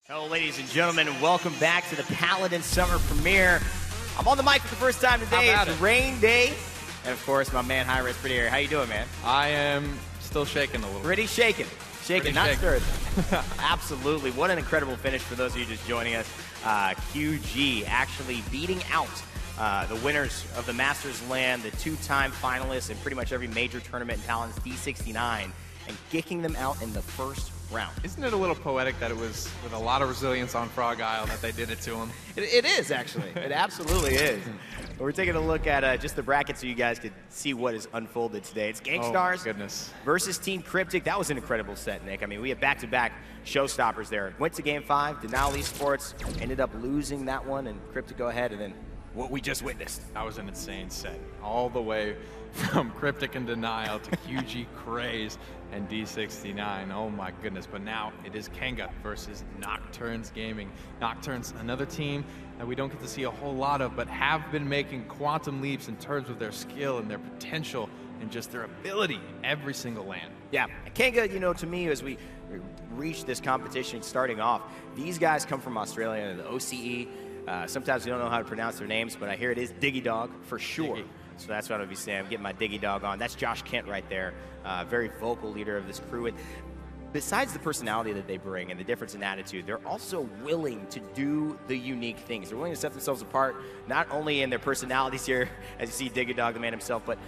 Hello, ladies and gentlemen, and welcome back to the Paladins Summer Premiere. I'm on the mic for the first time today. It's rain day. And, of course, my man Hi-Rez pretty here. How you doing, man? I am still shaking a little. Pretty shaking. Shaking, not stirred. Absolutely. What an incredible finish for those of you just joining us. QG actually beating out the winners of the Masters Land, the two-time finalists in pretty much every major tournament in Paladins, D69, and kicking them out in the first round. Isn't it a little poetic that it was with a lot of resilience on Frog Isle that they did it to him? It is, actually. It absolutely is. We're taking a look at just the bracket so you guys could see what is unfolded today. It's Gangstars versus Team Cryptic. That was an incredible set, Nick. I mean, we had back-to-back showstoppers there. Went to Game 5, DiGeDoG Esports, ended up losing that one, and Cryptic go ahead, and then what we just witnessed. That was an insane set. All the way from Cryptic and Denial to QG Craze and D69. Oh my goodness. But now it is Kanga versus Nocturns Gaming. Nocturns, another team that we don't get to see a whole lot of, but have been making quantum leaps in terms of their skill and their potential and just their ability every single land. Yeah, Kanga, you know, to me, as we reach this competition starting off, these guys come from Australia, the OCE. Sometimes we don't know how to pronounce their names, but I hear it is DiGeDoG for sure. So that's what I'll be saying. I'm getting my DiGeDoG on. That's Joshkent right there, very vocal leader of this crew. And besides the personality that they bring and the difference in attitude, they're also willing to do the unique things. They're willing to set themselves apart, not only in their personalities here, as you see DiGeDoG, the man himself, but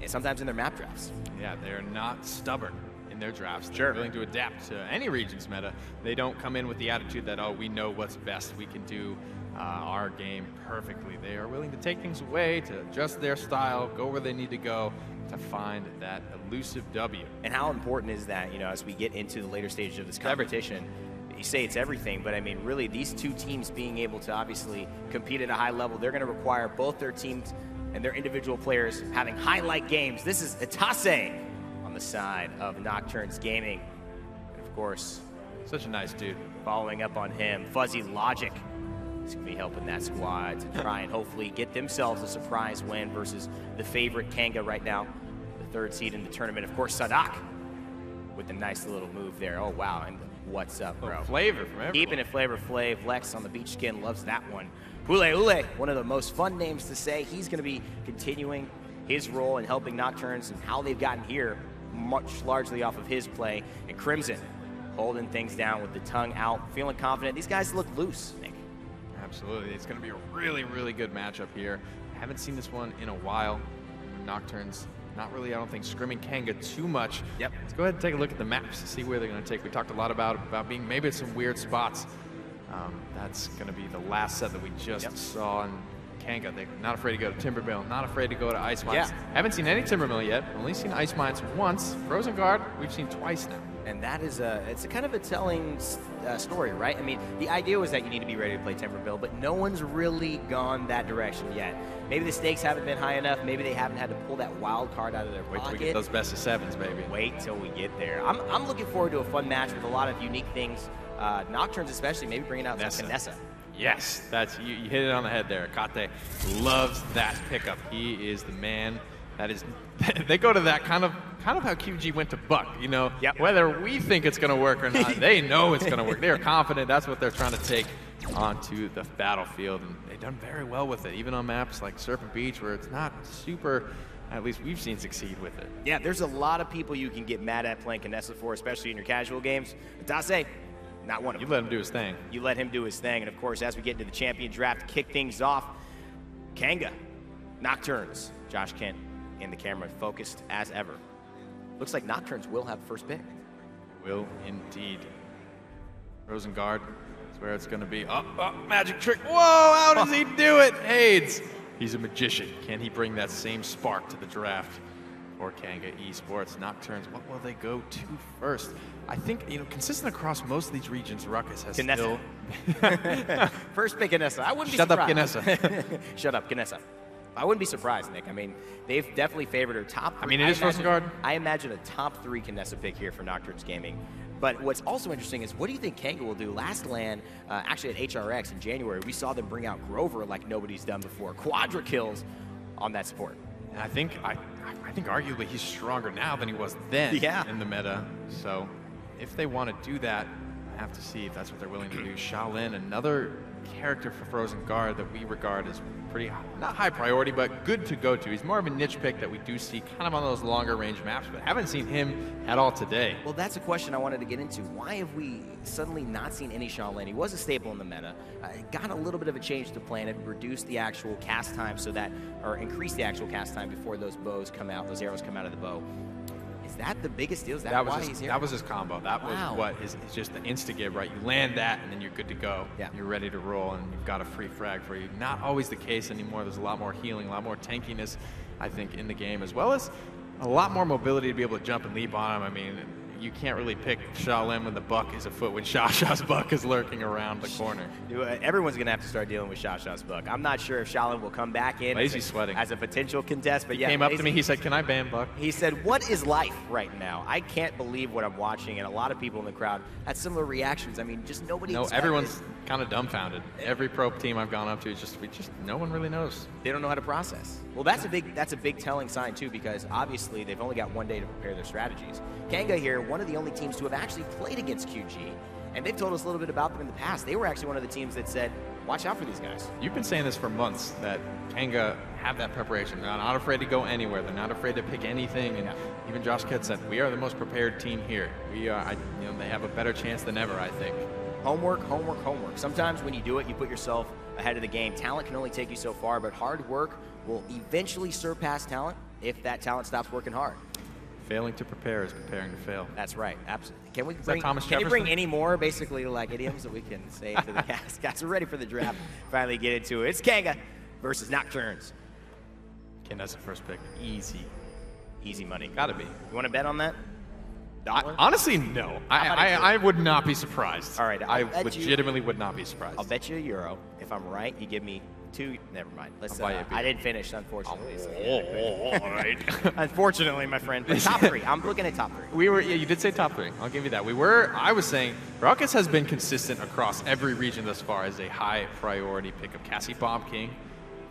sometimes in their map drafts. Yeah, they're not stubborn in their drafts. They're willing to adapt to any region's meta. They don't come in with the attitude that, oh, we know what's best. We can do our game perfectly. They are willing to take things away, to adjust their style, go where they need to go to find that elusive W. And how important is that, you know, as we get into the later stages of this competition? You say it's everything, but I mean, really, these two teams being able to obviously compete at a high level, they're going to require both their teams and their individual players having highlight games. This is etaceH on the side of Nocturns Gaming. And of course, such a nice dude. Following up on him, Fuzzy Logic. He's going to be helping that squad to try and hopefully get themselves a surprise win versus the favorite Kanga right now, the third seed in the tournament. Of course, Saadhak with a nice little move there. Oh, wow. And what's up, bro? Flavor from everyone. Keeping it Flavor Flav. Lex on the beach skin loves that one. Puleule, one of the most fun names to say. He's going to be continuing his role in helping Nocturns and how they've gotten here, much largely off of his play. And Crimson holding things down with the tongue out, feeling confident. These guys look loose, Nick. Absolutely. It's going to be a really, really good matchup here. I haven't seen this one in a while. Nocturns, not really, I don't think, scrimming Kanga too much. Yep. Let's go ahead and take a look at the maps to see where they're going to take. We talked a lot about being maybe at some weird spots. That's going to be the last set that we just saw. And Kanga, they're not afraid to go to Timbermill, not afraid to go to Ice Mines. Yeah. Haven't seen any Timbermill yet. Only seen Ice Mines once. Frozen Guard, we've seen twice now. And that is it's a kind of a telling story, right? I mean, the idea was that you need to be ready to play Timbermill, but no one's really gone that direction yet. Maybe the stakes haven't been high enough. Maybe they haven't had to pull that wild card out of their pocket. Wait till we get those best of sevens, baby. Wait till we get there. I'm looking forward to a fun match with a lot of unique things. Nocturns especially, maybe bringing out Nessa. Yes, that's you hit it on the head there. Kate loves that pickup. He is the man. That is, they go to that kind of how QG went to Buck, you know, whether we think it's going to work or not, they know it's going to work. They are confident. That's what they're trying to take onto the battlefield, and they've done very well with it, even on maps like Serpent Beach, where it's not super, at least we've seen succeed with it. Yeah, there's a lot of people you can get mad at playing Knessa for, especially in your casual games. etaceH, not one of them. You let him do his thing. You let him do his thing, and of course, as we get into the champion draft, kick things off, Kanga, Nocturns, Joshkent, and the camera focused as ever. Looks like Nocturns will have the first pick. Will indeed. Frozen Guard is where it's going to be. Oh, magic trick. Whoa, how does he do it? Haydz. He's a magician. Can he bring that same spark to the draft for Kanga Esports? Nocturns, what will they go to first? I think, you know, consistent across most of these regions, Ruckus has still... First pick Knessa. I wouldn't be surprised. Shut up, Knessa. Shut up, Knessa. I wouldn't be surprised, Nick. I mean, they've definitely favored her top three. I mean, it is Frozen Guard. I imagine a top 3 Knessa pick here for Nocturns Gaming. But what's also interesting is, what do you think Kanga will do? Last LAN, actually at HRX in January, we saw them bring out Grover like nobody's done before. Quadra kills on that support. And I think arguably he's stronger now than he was then in the meta. So if they want to do that, have to see if that's what they're willing to do. Shaolin, another character for Frozen Guard that we regard as pretty, not high priority, but good to go to. He's more of a niche pick that we do see kind of on those longer range maps, but haven't seen him at all today. Well, that's a question I wanted to get into. Why have we suddenly not seen any Shaolin? He was a staple in the meta. Got a little bit of a change to plan. It reduced the actual cast time so that, or increased the actual cast time before those bows come out, those arrows come out of the bow. Is that the biggest deal? Is that why he's here? That was his combo. That was what is just the insta-give, right? You land that, and then you're good to go. Yeah. You're ready to roll, and you've got a free frag for you. Not always the case anymore. There's a lot more healing, a lot more tankiness, I think, in the game, as well as a lot more mobility to be able to jump and leap on him. I mean, you can't really pick Shaolin when the buck is afoot, when Shasha's buck is lurking around the corner. Everyone's going to have to start dealing with Shasha's buck. I'm not sure if Shaolin will come back in as a potential contest. But he came up to me, he said, "Can I ban Buck?" He said, "What is life right now? I can't believe what I'm watching." And a lot of people in the crowd had similar reactions. I mean, just nobody expected. Everyone's kind of dumbfounded. Every pro team I've gone up to, just no one really knows. They don't know how to process. Well, that's a big telling sign, too, because obviously they've only got one day to prepare their strategies. Kanga here, one of the only teams to have actually played against QG, and they've told us a little bit about them in the past. They were actually one of the teams that said, watch out for these guys. You've been saying this for months, that Kanga have that preparation. They're not afraid to go anywhere. They're not afraid to pick anything. And even Joshkent said, we are the most prepared team here. We are, they have a better chance than ever, I think. Homework, homework, homework. Sometimes when you do it, you put yourself ahead of the game. Talent can only take you so far, but hard work will eventually surpass talent if that talent stops working hard. Failing to prepare is preparing to fail. That's right, absolutely. Can you bring any more, basically, like idioms that we can say to the cast? Guys, we're ready for the draft. Finally get into it. It's Kanga versus Nocturns. Okay, that's the first pick. Easy. Easy money. Gotta be. You want to bet on that? Honestly, no. I would not be surprised. All right, I legitimately would not be surprised. I'll bet you €1. If I'm right, you give me 2. Never mind. I didn't finish, unfortunately. All right. Unfortunately, my friend. But top 3. I'm looking at top 3. You did say top 3. I'll give you that. I was saying Kronicx has been consistent across every region thus far as a high priority pick of Cassie Bomb King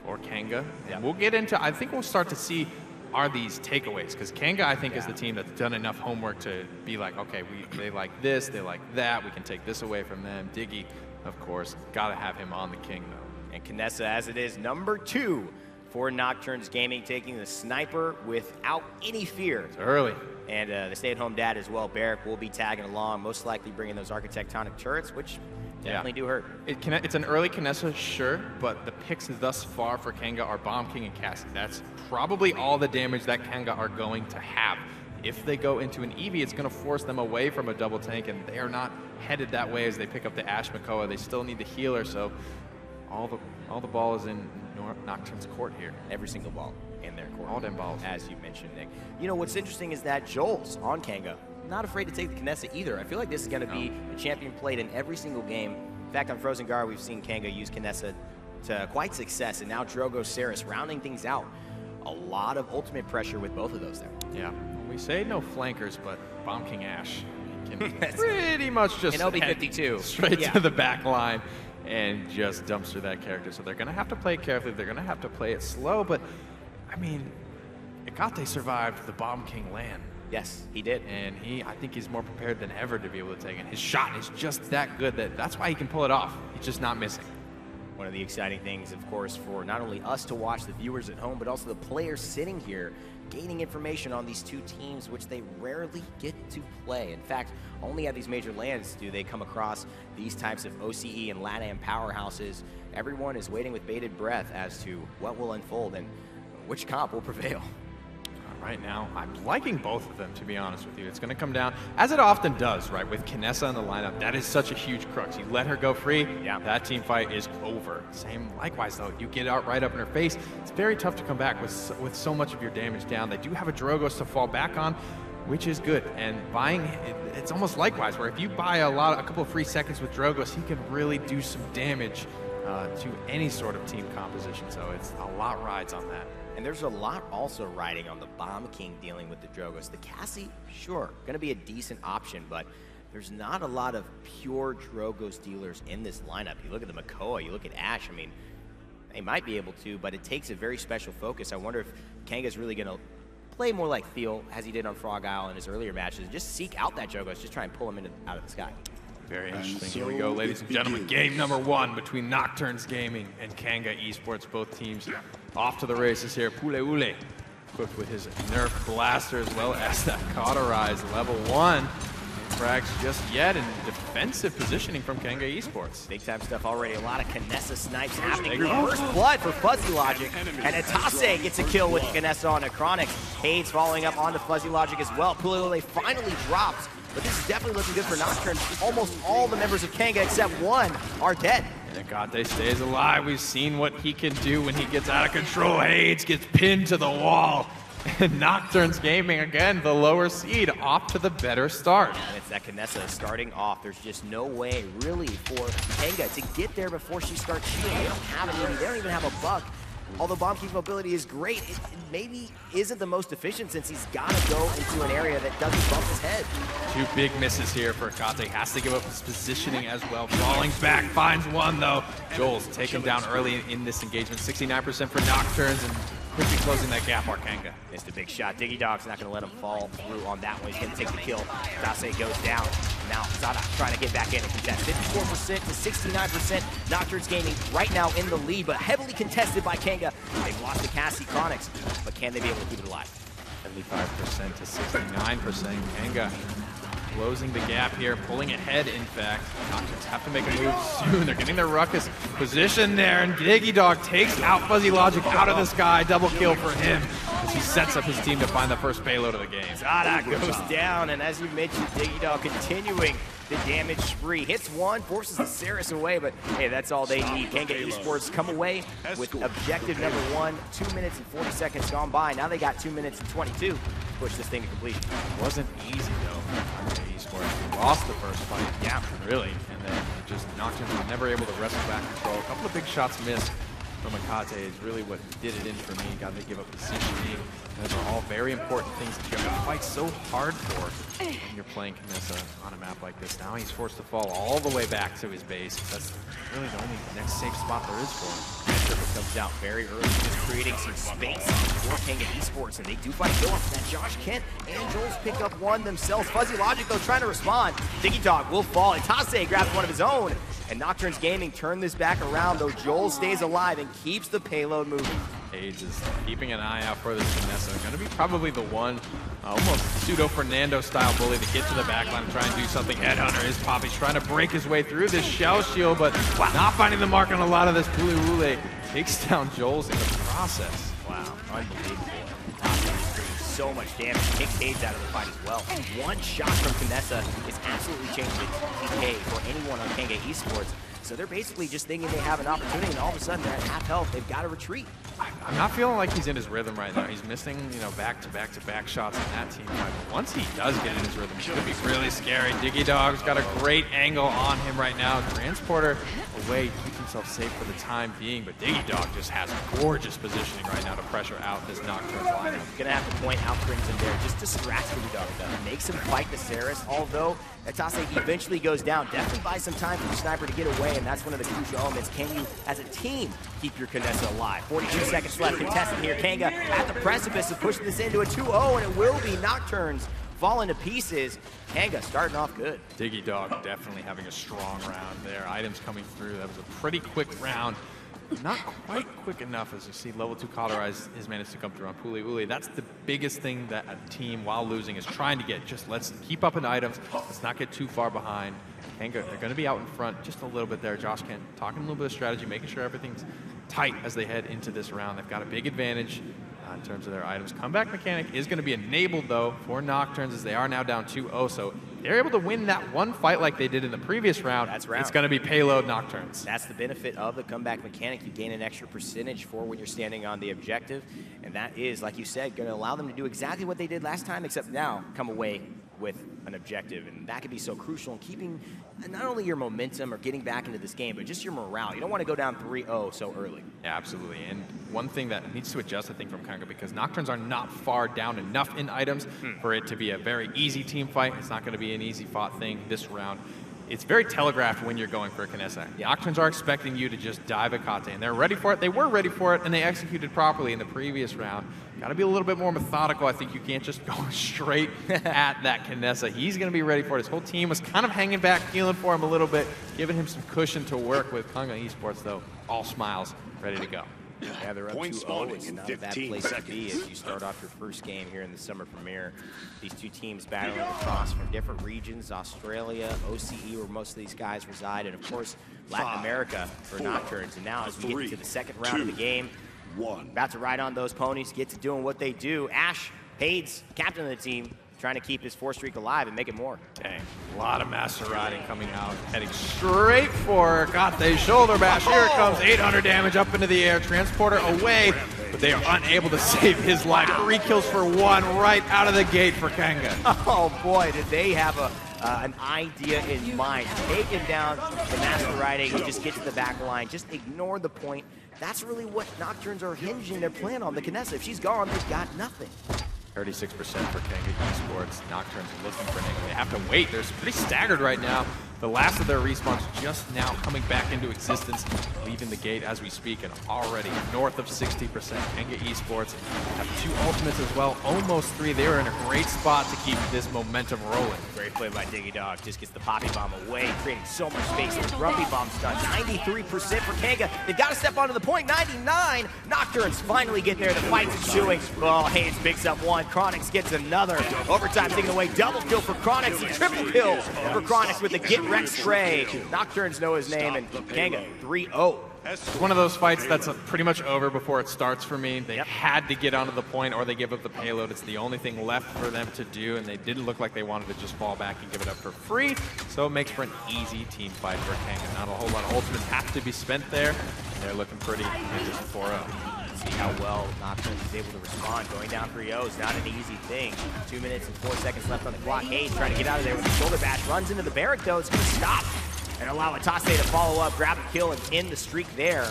or Kanga. And we'll get into, I think we'll start to see are these takeaways, because Kanga, I think, is the team that's done enough homework to be like, okay, they like this, they like that, we can take this away from them. Diggy, of course, got to have him on the king, though. And Knessa, as it is, number 2 for Nocturns Gaming, taking the sniper without any fear. It's early. And the stay-at-home dad as well, Barrick, will be tagging along, most likely bringing those architectonic turrets, which definitely do hurt. It's an early Knessa, sure, but the picks thus far for Kanga are Bomb King and Cassie. That's probably all the damage that Kanga are going to have. If they go into an Eevee, it's going to force them away from a double tank, and they are not headed that way as they pick up the Ash Makoa. They still need the healer, so all the ball is in Nocturne's court here. Every single ball in their court. All them balls. As you mentioned, Nick. You know, what's interesting is that Joelz on Kanga, not afraid to take the Knessa either. I feel like this is going to be a champion played in every single game. In fact, on Frozen Guard, we've seen Kanga use Knessa to quite success, and now Drogo Saris rounding things out. A lot of ultimate pressure with both of those there. Yeah. We say no flankers, but Bomb King Ash can pretty much just head 52 straight to the back line and just dumpster that character. So they're going to have to play it carefully. They're going to have to play it slow. But, I mean, Ekate survived the Bomb King land. Yes, he did. And I think he's more prepared than ever to be able to take it. His shot is just that good that's why he can pull it off. He's just not missing. One of the exciting things, of course, for not only us to watch, the viewers at home, but also the players sitting here, gaining information on these two teams, which they rarely get to play. In fact, only at these major lands do they come across these types of OCE and LATAM powerhouses. Everyone is waiting with bated breath as to what will unfold and which comp will prevail. Right now, I'm liking both of them, to be honest with you. It's going to come down, as it often does, right, with Knessa in the lineup. That is such a huge crux. You let her go free, that team fight is over. Same likewise, though. You get out right up in her face. It's very tough to come back with so much of your damage down. They do have a Drogos to fall back on, which is good. And buying, it's almost likewise, where if you buy a couple of free seconds with Drogos, he can really do some damage to any sort of team composition. So it's a lot rides on that. And there's a lot also riding on the Bomb King dealing with the Drogos. The Cassie, sure, going to be a decent option, but there's not a lot of pure Drogos dealers in this lineup. You look at the Makoa, you look at Ash, I mean, they might be able to, but it takes a very special focus. I wonder if Kanga's really going to play more like Theo, as he did on Frog Isle in his earlier matches, and just seek out that Drogos, just try and pull him out of the sky. Very interesting. Here we go, ladies and gentlemen. Game number 1 between Nocturns Gaming and Kanga Esports. Both teams off to the races here. Puleule equipped with his Nerf blaster as well as that Cauterize level 1. Frags just yet in defensive positioning from Kanga Esports. Big time stuff already. A lot of Kinessa snipes happening. First blood for Fuzzy Logic. And etaceH gets a kill with Kinessa on a Kronicx. Haydz following up on the Fuzzy Logic as well. Puleule finally drops. But this is definitely looking good for Nocturnes. Almost all the members of Kanga except one are dead. And etaceH stays alive. We've seen what he can do when he gets out of control. Haydz gets pinned to the wall. And Nocturns Gaming, again, the lower seed, off to the better start. And it's that Kinessa starting off. There's just no way, really, for Kanga to get there before she starts shooting. They don't have an EV. They don't even have a buck. Although bomb keep mobility is great, it maybe isn't the most efficient since he's got to go into an area that doesn't bump his head. 2 big misses here for etaceH. Has to give up his positioning as well. Falling back, finds one though. Joelz taken down early in this engagement. 69% for Nocturnes and quickly closing that gap for Kanga. Missed a big shot. DiGeDoG's not going to let him fall through on that one. He's going to take the kill. etaceH goes down. Now Saadhak trying to get back in and contest. 54% to 69%. Nocturns Gaming right now in the lead, but heavily contested by Kanga. They've lost to Cassie Kronicx, but can they be able to keep it alive? 75% to 69%. Kanga closing the gap here, pulling ahead, in fact. Nocturnes have to make a move soon. They're getting their ruckus position there, and DiGeDoG takes out Fuzzy Logic out of the sky. Double kill for him as he sets up his team to find the first payload of the game. Saadhak goes down, and as you mentioned, DiGeDoG continuing the damage spree. Hits one, forces the etaceH away, but hey, that's all they need. Kanga Esports come away with objective number 1. 2 minutes and 40 seconds gone by. Now they got 2 minutes and 22 to push this thing to completion. It wasn't easy though. Kanga Esports lost the first fight. Yeah, really. And then just Nocturnes were never able to wrestle back control. A couple of big shots missed from etaceH is really what did it in for me. Got to give up positioning. Those are all very important things that you have to fight so hard for when you're playing Kinessa on a map like this. Now he's forced to fall all the way back to his base. That's really the only next safe spot there is for him. Triple comes out very early, just creating some space for Kanga Esports, and they do find kill off that. Joshkent and Joelz pick up one themselves. Fuzzy Logic, though, trying to respond. DiGeDoG will fall, and etaceH grabs one of his own. And Nocturns Gaming turn this back around, though Joelz stays alive and keeps the payload moving. Haydz is keeping an eye out for this Kinessa. Going to be probably the one almost pseudo-Fernando style bully to get to the backline and try and do something. Headhunter is Poppy's trying to break his way through this shell shield, but not finding the mark on a lot of this. Puleule takes down Joelz in the process. Wow, unbelievable. So much damage. Takes Haydz out of the fight as well. One shot from Kinessa is absolutely changing TK for anyone on Kanga Esports. So they're basically just thinking they have an opportunity, and all of a sudden they're at half health. They've got to retreat. I'm not feeling like he's in his rhythm right now. He's missing, back-to-back shots in that team fight. But once he does get in his rhythm, he could be really scary. DiGeDoG's got a great angle on him right now. Transporter away to keep himself safe for the time being, but DiGeDoG just has gorgeous positioning right now to pressure out this Nocturnes lineup. Gonna have to point out Crimson there. Just distracts DiGeDoG though. Makes him fight the etaceH, although etaceH eventually goes down. Definitely buys some time for the sniper to get away, and that's one of the crucial elements. Can you, as a team, keep your Kinessa alive? 42 seconds left, contested here. Kanga at the precipice of pushing this into a 2-0, and it will be Nocturnes falling to pieces. Kanga starting off good. DiGeDoG definitely having a strong round there. Items coming through. That was a pretty quick round. Not quite quick enough, as you see level 2 Cauterize has managed to come through on Puleule. That's the biggest thing that a team, while losing, is trying to get. Just let's keep up in items. Let's not get too far behind. Kanga, they're going to be out in front just a little bit there. Joshkent talking a little bit of strategy, making sure everything's tight as they head into this round. They've got a big advantage in terms of their items. Comeback mechanic is going to be enabled, though, for Nocturnes, as they are now down 2-0. So they're able to win that one fight like they did in the previous round. It's going to be payload Nocturnes. That's the benefit of the comeback mechanic. You gain an extra percentage for when you're standing on the objective. And that is, like you said, going to allow them to do exactly what they did last time, except now come away with an objective. And that could be so crucial in keeping not only your momentum or getting back into this game, but just your morale. You don't want to go down 3-0 so early. Yeah, absolutely. And one thing that needs to adjust, I think, from Kanga, because Nocturnes are not far down enough in items for it to be a very easy team fight. It's not going to be an easy fought thing this round, it's very telegraphed when you're going for a Knessa. Nocturns are expecting you to just dive at Kate, and they're ready for it. They were ready for it, and they executed properly in the previous round. Got to be a little bit more methodical. I think you can't just go straight at that Knessa. He's going to be ready for it. His whole team was kind of hanging back, feeling for him a little bit, giving him some cushion to work with. Kanga Esports, though, all smiles, ready to go. Yeah, they're up 2-0. It's not a bad place to be as you start off your first game here in the summer premiere. These two teams battling across from different regions, Australia, OCE, where most of these guys reside, and of course, Latin America for Nocturns. And now as we get into the second round of the game, about to ride on those ponies, get to doing what they do. Ash, Haydz, captain of the team, trying to keep his 4 streak alive and make it more. Dang, a lot of master riding coming out, heading straight for Kate's shoulder bash. Here it comes, 800 damage up into the air, transporter away, but they are unable to save his life. 3 kills for 1 right out of the gate for Kanga. Oh boy, did they have an idea in mind. Taking down the master riding and just get to the back line, just ignore the point. That's really what Nocturns are hinging their plan on. The Knessa, if she's gone, they've got nothing. 36% for Kanga Esports. Nocturns looking for an angle. They have to wait. They're pretty staggered right now. The last of their respawns just now coming back into existence, leaving the gate as we speak, and already north of 60%. Kanga Esports have 2 ultimates as well, almost 3. They are in a great spot to keep this momentum rolling. Great play by DiGeDoG. Just gets the Poppy Bomb away, creating so much space. The Grumpy Bomb's done. 93% for Kanga. They've got to step onto the point. 99. Nocturns finally get there. The fight's ensuing. Oh, Haydz picks up 1. Kronicx gets another. Overtime taken away. Double kill for Kronicx. Triple kill for Kronicx with the Get Rex spray. Nocturns know his name, and Kanga 3-0. It's one of those fights that's pretty much over before it starts for me. They had to get onto the point or they give up the payload. It's the only thing left for them to do, and they didn't look like they wanted to just fall back and give it up for free. So it makes for an easy team fight for Kanga. Not a whole lot of ultimates have to be spent there. They're looking pretty in just 4-0. See how well Nocturns is able to respond. Going down 3-0 is not an easy thing. 2 minutes and 4 seconds left on the clock. Haydz trying to get out of there with the shoulder bash. Runs into the barrack though. It's going to stop and allow etaceH to follow up, grab a kill, and end the streak there.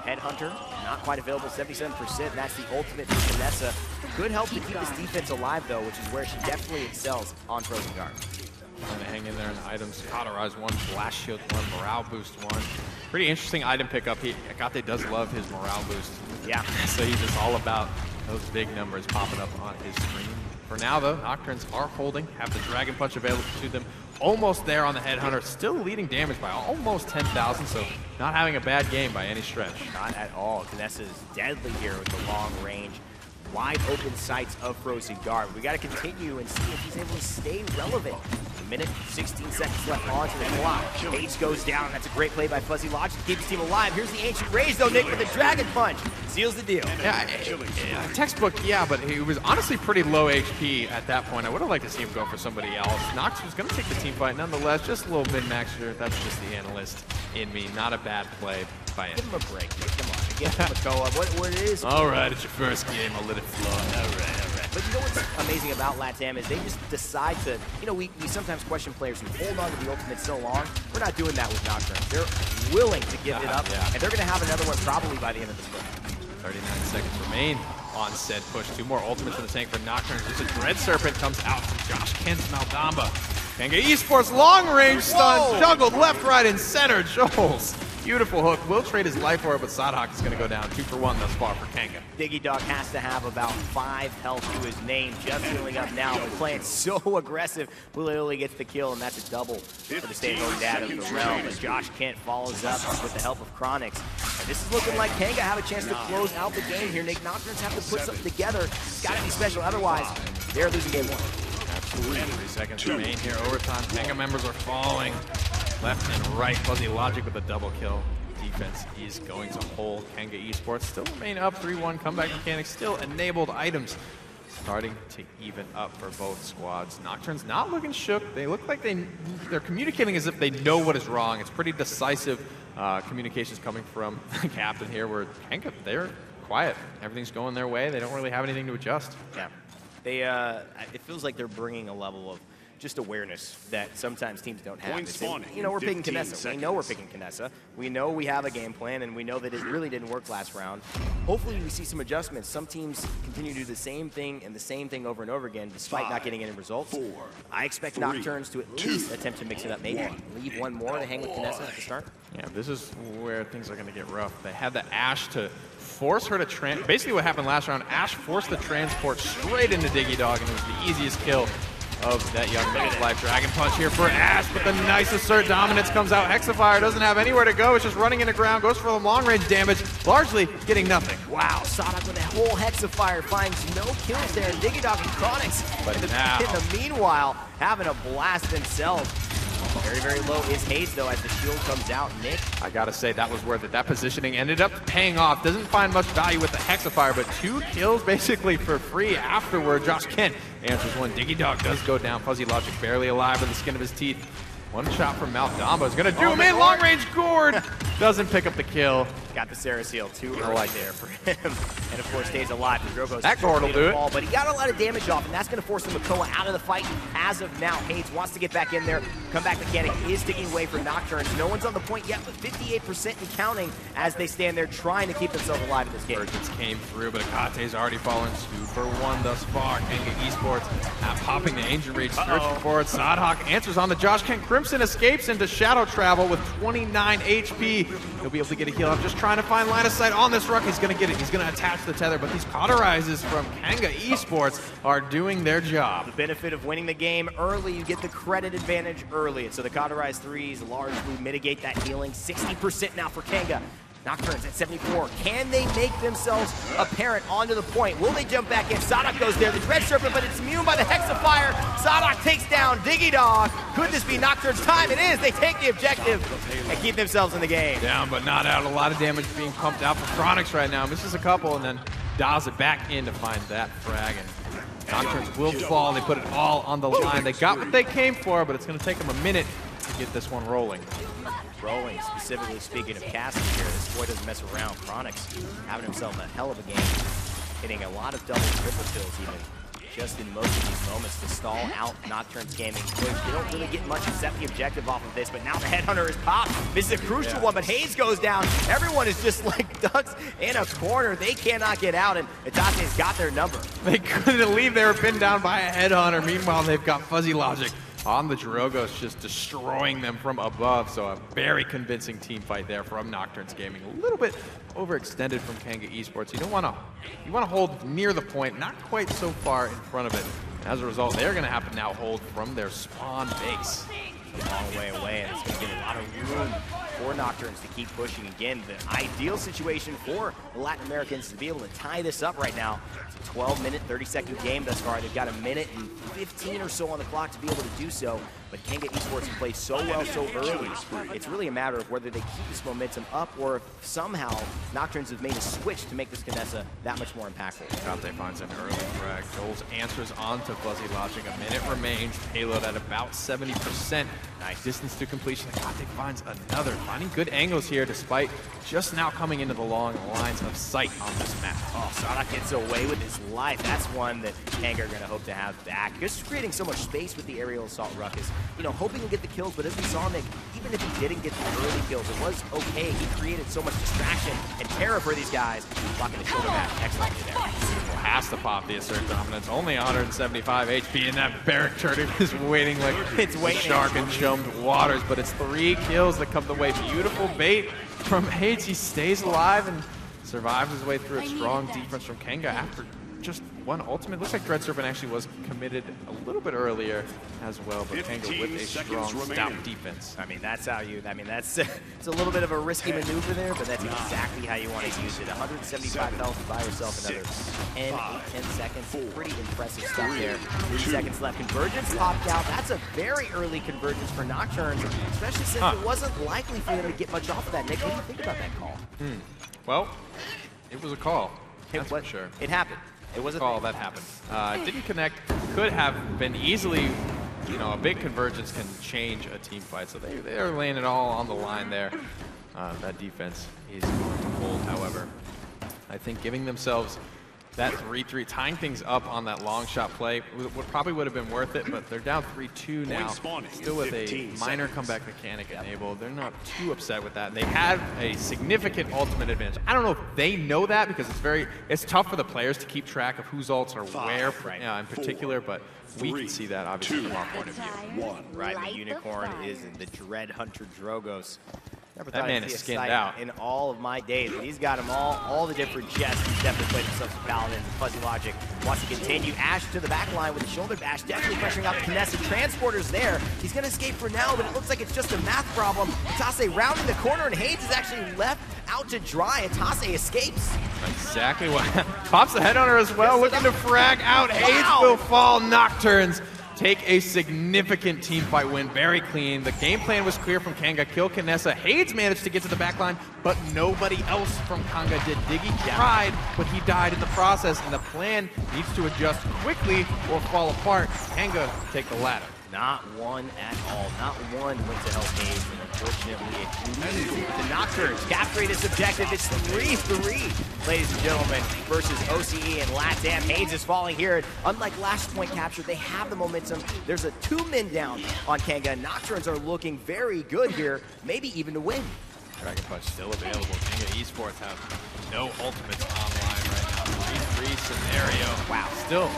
Headhunter, not quite available, 77%. That's the ultimate for Knessa. Good help to keep this defense alive though, which is where she definitely excels on Frozen Guard. Trying to hang in there in the items. Cauterize 1, Blast Shield 1, Morale Boost 1. Pretty interesting item pickup. Kate does love his Morale Boost. Yeah. So he's just all about those big numbers popping up on his screen. For now though, Nocturns are holding, have the Dragon Punch available to them. Almost there on the Headhunter, still leading damage by almost 10,000, so not having a bad game by any stretch. Not at all. Knessa is deadly here with the long range, wide open sights of Frozen Guard. We got to continue and see if he's able to stay relevant. A minute, 16 seconds left onto the clock. Haydz goes down. That's a great play by Fuzzy Logic to keep his team alive. Here's the Ancient Raise though, Nick, with the Dragon Punch. Seals the deal. Yeah, textbook, yeah, but he was honestly pretty low HP at that point. I would have liked to see him go for somebody else. Nox was going to take the team fight nonetheless. Just a little min-max here. That's just the analyst in me. Not a bad play by him. Give him a break, Nick. Come on. Give him a go-up. What it is. All right, it's your first game. I'll let it flow. All right. But you know what's amazing about LATAM is they just decide to, you know, we sometimes question players who hold on to the ultimate so long. We're not doing that with Nocturns. They're willing to give it up, and they're going to have another one probably by the end of this push. 39 seconds remain on said push. 2 more ultimates in the tank for Nocturns. There's a Dread Serpent comes out from Joshkent's Maldamba. Kanga Esports long range stun, juggled left, right, and center. Joelz. Beautiful hook. Will trade his life for it, but Saadhak is going to go down 2 for 1 thus far for Kanga. DiGeDoG has to have about 5 health to his name, just healing up now, but playing so aggressive. Puleule gets the kill, and that's a double for the stay-at-home dad of the realm. As Joshkent follows up with the help of Kronicx. And this is looking like Kanga have a chance to close out the game here. Nick, Nocturns have to put something together. It's got to be special, otherwise they're losing game 1. Absolutely. 3 seconds remain here. Overtime. Kanga members are falling. Left and right. Fuzzy Logic with a double kill. Defense is going to hold. Kanga Esports still remain up 3-1. Comeback mechanics still enabled. Items starting to even up for both squads. Nocturns not looking shook. They look like they're communicating as if they know what is wrong. It's pretty decisive communications coming from the captain here, where Kanga, they're quiet. Everything's going their way. They don't really have anything to adjust. Yeah. They, it feels like they're bringing a level of just awareness that sometimes teams don't have. Point spawning You know, we're picking 15 Knessa. seconds. We know we're picking Knessa. We know we have a game plan, and we know that it really didn't work last round. Hopefully we see some adjustments. Some teams continue to do the same thing and the same thing over and over again, despite not getting any results. I expect Nocturns to at least attempt to mix it up. Maybe leave one more to hang with Knessa at the start. Yeah, this is where things are going to get rough. They had the Ashe to force her to basically what happened last round, Ashe forced the transport straight into DiGeDoG, and it was the easiest kill of that young man's life. Dragon Punch here for Ashe, but the nice assert dominance comes out. Hexafire doesn't have anywhere to go. It's just running into ground, goes for the long-range damage, largely getting nothing. Wow, Saadhak with that whole Hexafire finds no kills there. DiGeDoG and Kronicx, but in the meanwhile, having a blast themselves. Very, very low is Haydz, though, as the shield comes out. Nick? I gotta say, that was worth it. That positioning ended up paying off. Doesn't find much value with the Hexafire, but 2 kills basically for free afterward. Joshkent answers one. DiGeDoG does go down. FuzzyLogic barely alive with the skin of his teeth. One shot from Maldamba is gonna do him in. Long range gourd! Doesn't pick up the kill. Got the Sarah Seal too early there for him. And of course stays alive. DiGeDoG that gourd will do it. But he got a lot of damage off, and that's gonna force the Makoa out of the fight. As of now, Haydz wants to get back in there. Comeback mechanic is sticking away from Nocturns. No one's on the point yet, but 58% and counting as they stand there trying to keep themselves alive in this game. Urgence came through, but Akate's already fallen 2 for 1 thus far. Kanga Esports popping the Angel Rage, searching for it. Saadhak answers on the Joshkent. Crimson escapes into Shadow Travel with 29 HP. He'll be able to get a heal. I'm just trying to find line of sight on this Ruck. He's going to get it. He's going to attach the tether, but these cauterizes from Kanga Esports are doing their job. The benefit of winning the game early, you get the credit advantage early. And so the cauterized 3s largely mitigate that healing. 60% now for Kanga. Nocturns at 74. Can they make themselves apparent onto the point? Will they jump back in? Saadhak goes there. The Dread Serpent, but it's immune by the Hexafire. Saadhak takes down DiGeDoG. Could this be Nocturns' time? It is. They take the objective and keep themselves in the game. Down, but not out. A lot of damage being pumped out for Kronicx right now. Misses a couple and then dials it back in to find that frag. And Nocturns will fall. They put it all on the line. They got what they came for, but it's going to take them a minute to get this one rolling. Rolling, specifically speaking of casting here, this boy doesn't mess around. Kronicx having himself a hell of a game, hitting a lot of double, triple kills even, just in most of these moments to stall out Nocturns Gaming. They don't really get much except the objective off of this, but now the Headhunter is popped. This is a crucial one, but Haydz goes down. Everyone is just like ducks in a corner. They cannot get out, and etace's got their number. They couldn't leave. They were pinned down by a Headhunter. Meanwhile, they've got FuzzyLogic on the DiGeDoG, just destroying them from above. So a very convincing team fight there from Nocturns Gaming. A little bit overextended from Kanga Esports. You want to hold near the point, not quite so far in front of it. As a result, they're going to have to now hold from their spawn base. A long way away, and it's going to give a lot of room for Nocturns to keep pushing. Again, the ideal situation for the Latin Americans to be able to tie this up right now. It's a 12-minute, 30-second game thus far. They've got a minute and 15 or so on the clock to be able to do so. But Kanga Esports can play so well so early. It's really a matter of whether they keep this momentum up or if somehow Nocturns have made a switch to make this Knessa that much more impactful. Kate finds an early frag. Joelz answers onto FuzzyLogic. A minute remains. Payload at about 70%. Nice distance to completion. Kate finds another. Finding good angles here despite just now coming into the long lines of sight on this map. Oh, Saadhak gets away with his life. That's one that Kanga are going to hope to have back. Just creating so much space with the aerial assault ruckus. You know, hoping to get the kills, but as we saw, Nick, even if he didn't get the early kills, it was okay. He created so much distraction and terror for these guys. Blocking the shoulder back excellently there. Has to pop the assert dominance. Only 175 HP, and that barrack turret is waiting like it's waiting. Shark in chummed waters, but it's 3 kills that come the way. Beautiful bait from Haydz. He stays alive and survives his way through a strong defense from Kanga after just one ultimate. Looks like Dread Serpent actually was committed a little bit earlier as well, but Kanga with a strong, stout defense. I mean, that's how you, that's it's a little bit of a risky maneuver there, but that's exactly how you want to use it. 175 health to buy yourself another 10 seconds. Pretty impressive stuff there. 3 seconds left. Convergence popped out. That's a very early convergence for Nocturns, especially since it wasn't likely for them to get much off of that. Nick, what do you think about that call? Well, it was a call. That's for sure. It happened. It was a call that happened. Didn't connect. Could have been easily, you know, a big convergence can change a team fight. So they're laying it all on the line there. That defense is going to hold, however. I think giving themselves that 3-3, tying things up on that long shot play probably would have been worth it, but they're down 3-2 now, still with a minor comeback mechanic enabled. They're not too upset with that. They have a significant ultimate advantage. I don't know if they know that because it's tough for the players to keep track of whose ults are where in particular, but we can see that obviously from our point of view. Right, the Unicorn is the Dread Hunter Drogos. That man is skinned out. In all of my days, but he's got them all the different jets. He's definitely played himself some Paladins. Fuzzy Logic wants to continue. Ash to the back line with the shoulder bash, definitely pressuring out the Kinessa. Transporter's there. He's going to escape for now, but it looks like it's just a math problem. etaceH rounding the corner, and Haydz is actually left out to dry. etaceH escapes. Exactly what. Pops the headhunter as well, looking to frag out. Haydz will fall. Nocturns take a significant team fight win, very clean. The game plan was clear from Kanga, kill Kinessa. Haydz managed to get to the back line, but nobody else from Kanga did. Diggy tried, but he died in the process, and the plan needs to adjust quickly or fall apart. Kanga take the ladder. Not one at all. Not one went to help Haydz, and unfortunately the Nocturns capturing this objective. It's 3-3, ladies and gentlemen, versus OCE and LATAM. Haydz is falling here. Unlike last point capture, they have the momentum. There's a 2 men down on Kanga. Nocturns are looking very good here, maybe even to win. Dragon Punch still available. Kanga Esports have no ultimates online right now. 3-3 scenario. Wow. Still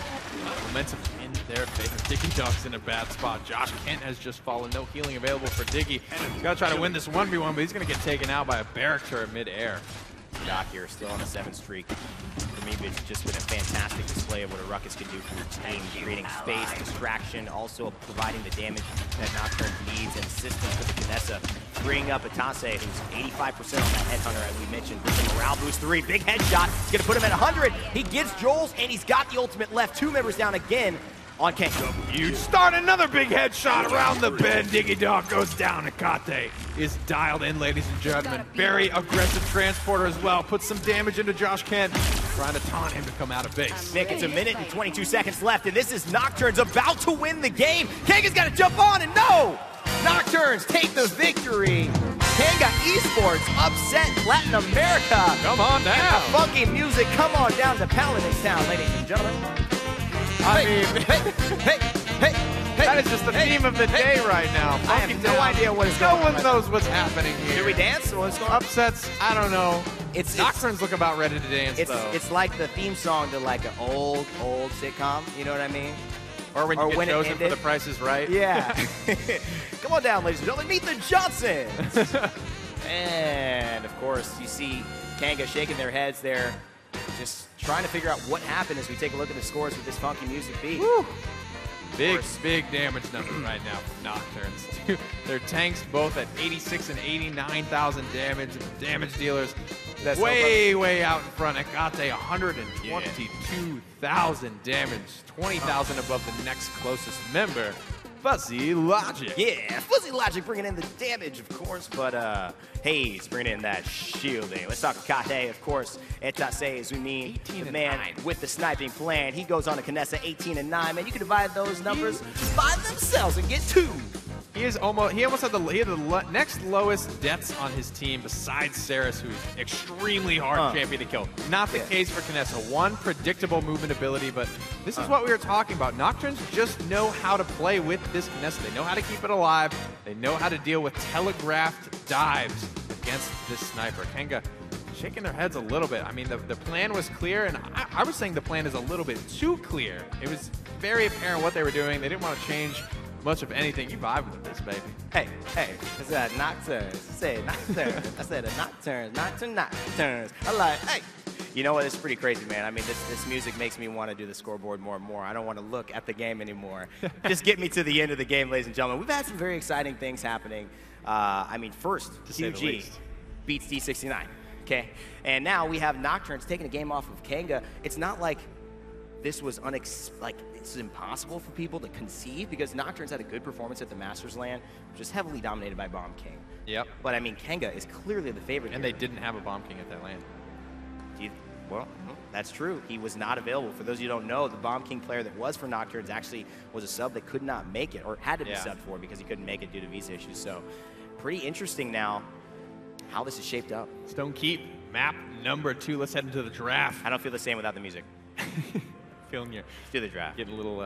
momentum in their favor. DiGeDoG's in a bad spot. Joshkent has just fallen. No healing available for Diggy. He's got to try to win this 1v1, but he's going to get taken out by a barrack turret mid-air. Doc here, still on a 7 streak. For me, it's just been a fantastic display of what a Ruckus can do for your team, creating space, distraction, also providing the damage that Nocturne needs, and assistance for the Kinessa. Bringing up etaceH, who's 85% on that headhunter, as we mentioned. With a morale boost 3, big headshot. He's going to put him at 100. He gets Joelz, and he's got the ultimate left. 2 members down again on Kanga. Huge start, another big headshot around the bend. DiGeDoG goes down. etaceH is dialed in, ladies and gentlemen. Very aggressive transporter as well. Puts some damage into Joshkent, trying to taunt him to come out of base. Nick, it's 1 minute and 22 seconds left, and this is Nocturnes about to win the game. Kanga's got to jump on, and no! Nocturnes take the victory. Kanga Esports upset Latin America. Come on down. And the funky music, come on down to Paladins Town, ladies and gentlemen. That is just the theme of the day right now. I have no idea what is going on. No one knows what's happening here. Should we dance? What's going on? Upsets, I don't know. Nocturnes look about ready to dance, though. It's like the theme song to like an old sitcom, you know what I mean? Or when you get chosen for The Price is Right. Yeah. Come on down, ladies and gentlemen, meet the Johnsons. And, of course, you see Kanga shaking their heads there, just trying to figure out what happened as we take a look at the scores with this funky music beat. Woo. Big damage number right now from Nocturnes. Their tanks both at 86 and 89,000 damage. The damage dealers way out in front. etaceH 122,000 damage. 20,000 above the next closest member. Fuzzy Logic. Yeah, Fuzzy Logic bringing in the damage, of course, but Haydz bringing in that shielding. Let's talk etaceH, of course. etaceH, as we mean, the man with the sniping plan. He goes on to Kinessa 18 and 9. Man, you can divide those numbers by themselves and get 2. He almost had the next lowest deaths on his team besides Saris, who's extremely hard champion to kill. Not the case for Kinessa. One predictable movement ability, but this is what we were talking about. Nocturnes just know how to play with this Kinessa. They know how to keep it alive. They know how to deal with telegraphed dives against this sniper. Kanga shaking their heads a little bit. I mean, the plan was clear, and I was saying the plan is a little bit too clear. It was very apparent what they were doing. They didn't want to change much of anything. You vibe with this, baby. Hey, I said Nocturnes. I said Nocturnes. I said a Nocturnes. Nocturnes. I like, hey. You know what? It's pretty crazy, man. I mean, this music makes me want to do the scoreboard more and more. I don't want to look at the game anymore. Just get me to the end of the game, ladies and gentlemen. We've had some very exciting things happening. I mean, first, QG beats D69. Okay? And now we have Nocturnes taking a game off of Kanga. It's not like this was it's impossible for people to conceive, because Nocturnes had a good performance at the Masters LAN, which is heavily dominated by Bomb King. Yep. But I mean, Kanga is clearly the favorite. And they didn't have a Bomb King at that LAN. Well, that's true. He was not available. For those of you who don't know, the Bomb King player that was for Nocturnes actually was a sub that could not make it, or had to be subbed for because he couldn't make it due to visa issues. So pretty interesting now how this is shaped up. Stone Keep, map number 2. Let's head into the draft. I don't feel the same without the music. Feeling your. Let's do the draft. Getting a little.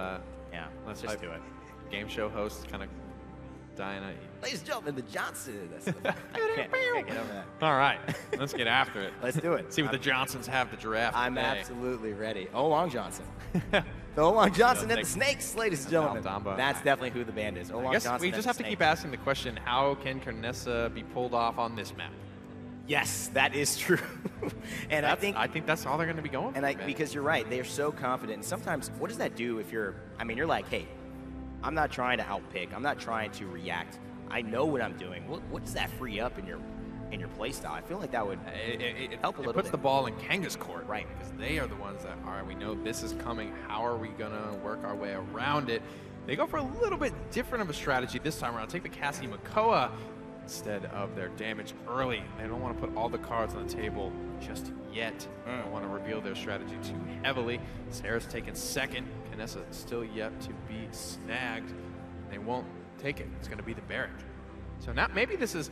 Yeah, let's just do it. Game show host kind of dying. Ladies and gentlemen, the Johnson. I can't get over that. All right, let's get after it. Let's do it. See what the Johnsons have to draft. I'm today. absolutely ready. O-Long Johnson. The O-Long Johnson and the Snakes, ladies and gentlemen. That's definitely who the band is. O-Long Johnson. We just have to keep asking the question: how can Carnessa be pulled off on this map? Yes, that is true. And I think that's all they're going to be going for. And because you're right, they're so confident. And sometimes, what does that do if you're? I mean, you're like, hey, I'm not trying to outpick. I'm not trying to react. I know what I'm doing. What does that free up in your play style? I feel like that would help a little bit. It puts the ball in Kanga's court, right? Because they are the ones that are. We know this is coming. How are we gonna work our way around it? They go for a little bit different of a strategy this time around. Take the Cassie Makoa instead of their damage early. They don't want to put all the cards on the table just yet. They don't want to reveal their strategy too heavily. Sarah's taken second. Carnessa still yet to be snagged. They won't take it. It's going to be the Barrack. So now maybe this is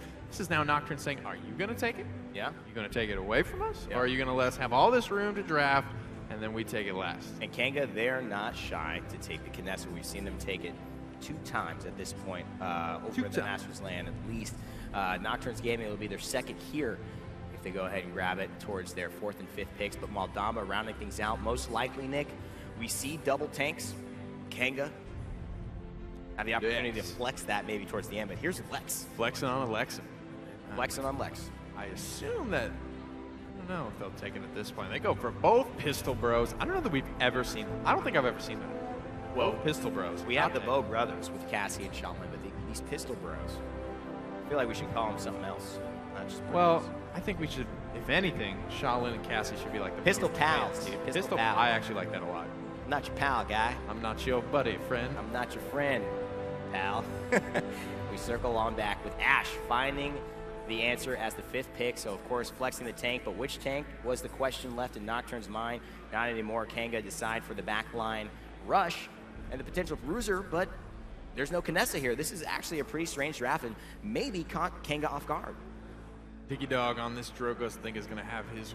now Nocturne saying, are you going to take it? Yeah. You going to take it away from us? Yeah. Or are you going to let us have all this room to draft and then we take it last? And Kanga, they're not shy to take the Carnessa. We've seen them take it 2 times at this point over the Masters land at least. Nocturns Gaming will be their second here if they go ahead and grab it towards their 4th and 5th picks. But Moldamba rounding things out. Most likely, Nick, we see double tanks. Kanga have the opportunity to flex that maybe towards the end. But here's Lex. Flexing on Alexa. Flexing on Lex. I assume that, I don't know if they'll take it at this point. They go for both Pistol Bros. I don't know that we've ever seen, I don't think I've ever seen that. Well, Pistol Bros. We have the Bow Brothers with Cassie and Shaolin, but these Pistol Bros, I feel like we should call them something else. Not just well, I think we should, if anything, Shaolin and Cassie should be like the Pistol Pals, dude. Pistol Pals. I actually like that a lot. I'm not your pal, guy. I'm not your buddy, friend. I'm not your friend, pal. We circle on back with Ash finding the answer as the 5th pick. So, of course, flexing the tank. But which tank was the question left in Nocturne's mind? Not anymore. Kanga decide for the backline rush and the potential bruiser, but there's no Carnessa here. This is actually a pretty strange draft and maybe caught Kanga off guard. DiGeDoG on this Drogos, I think, is going to have his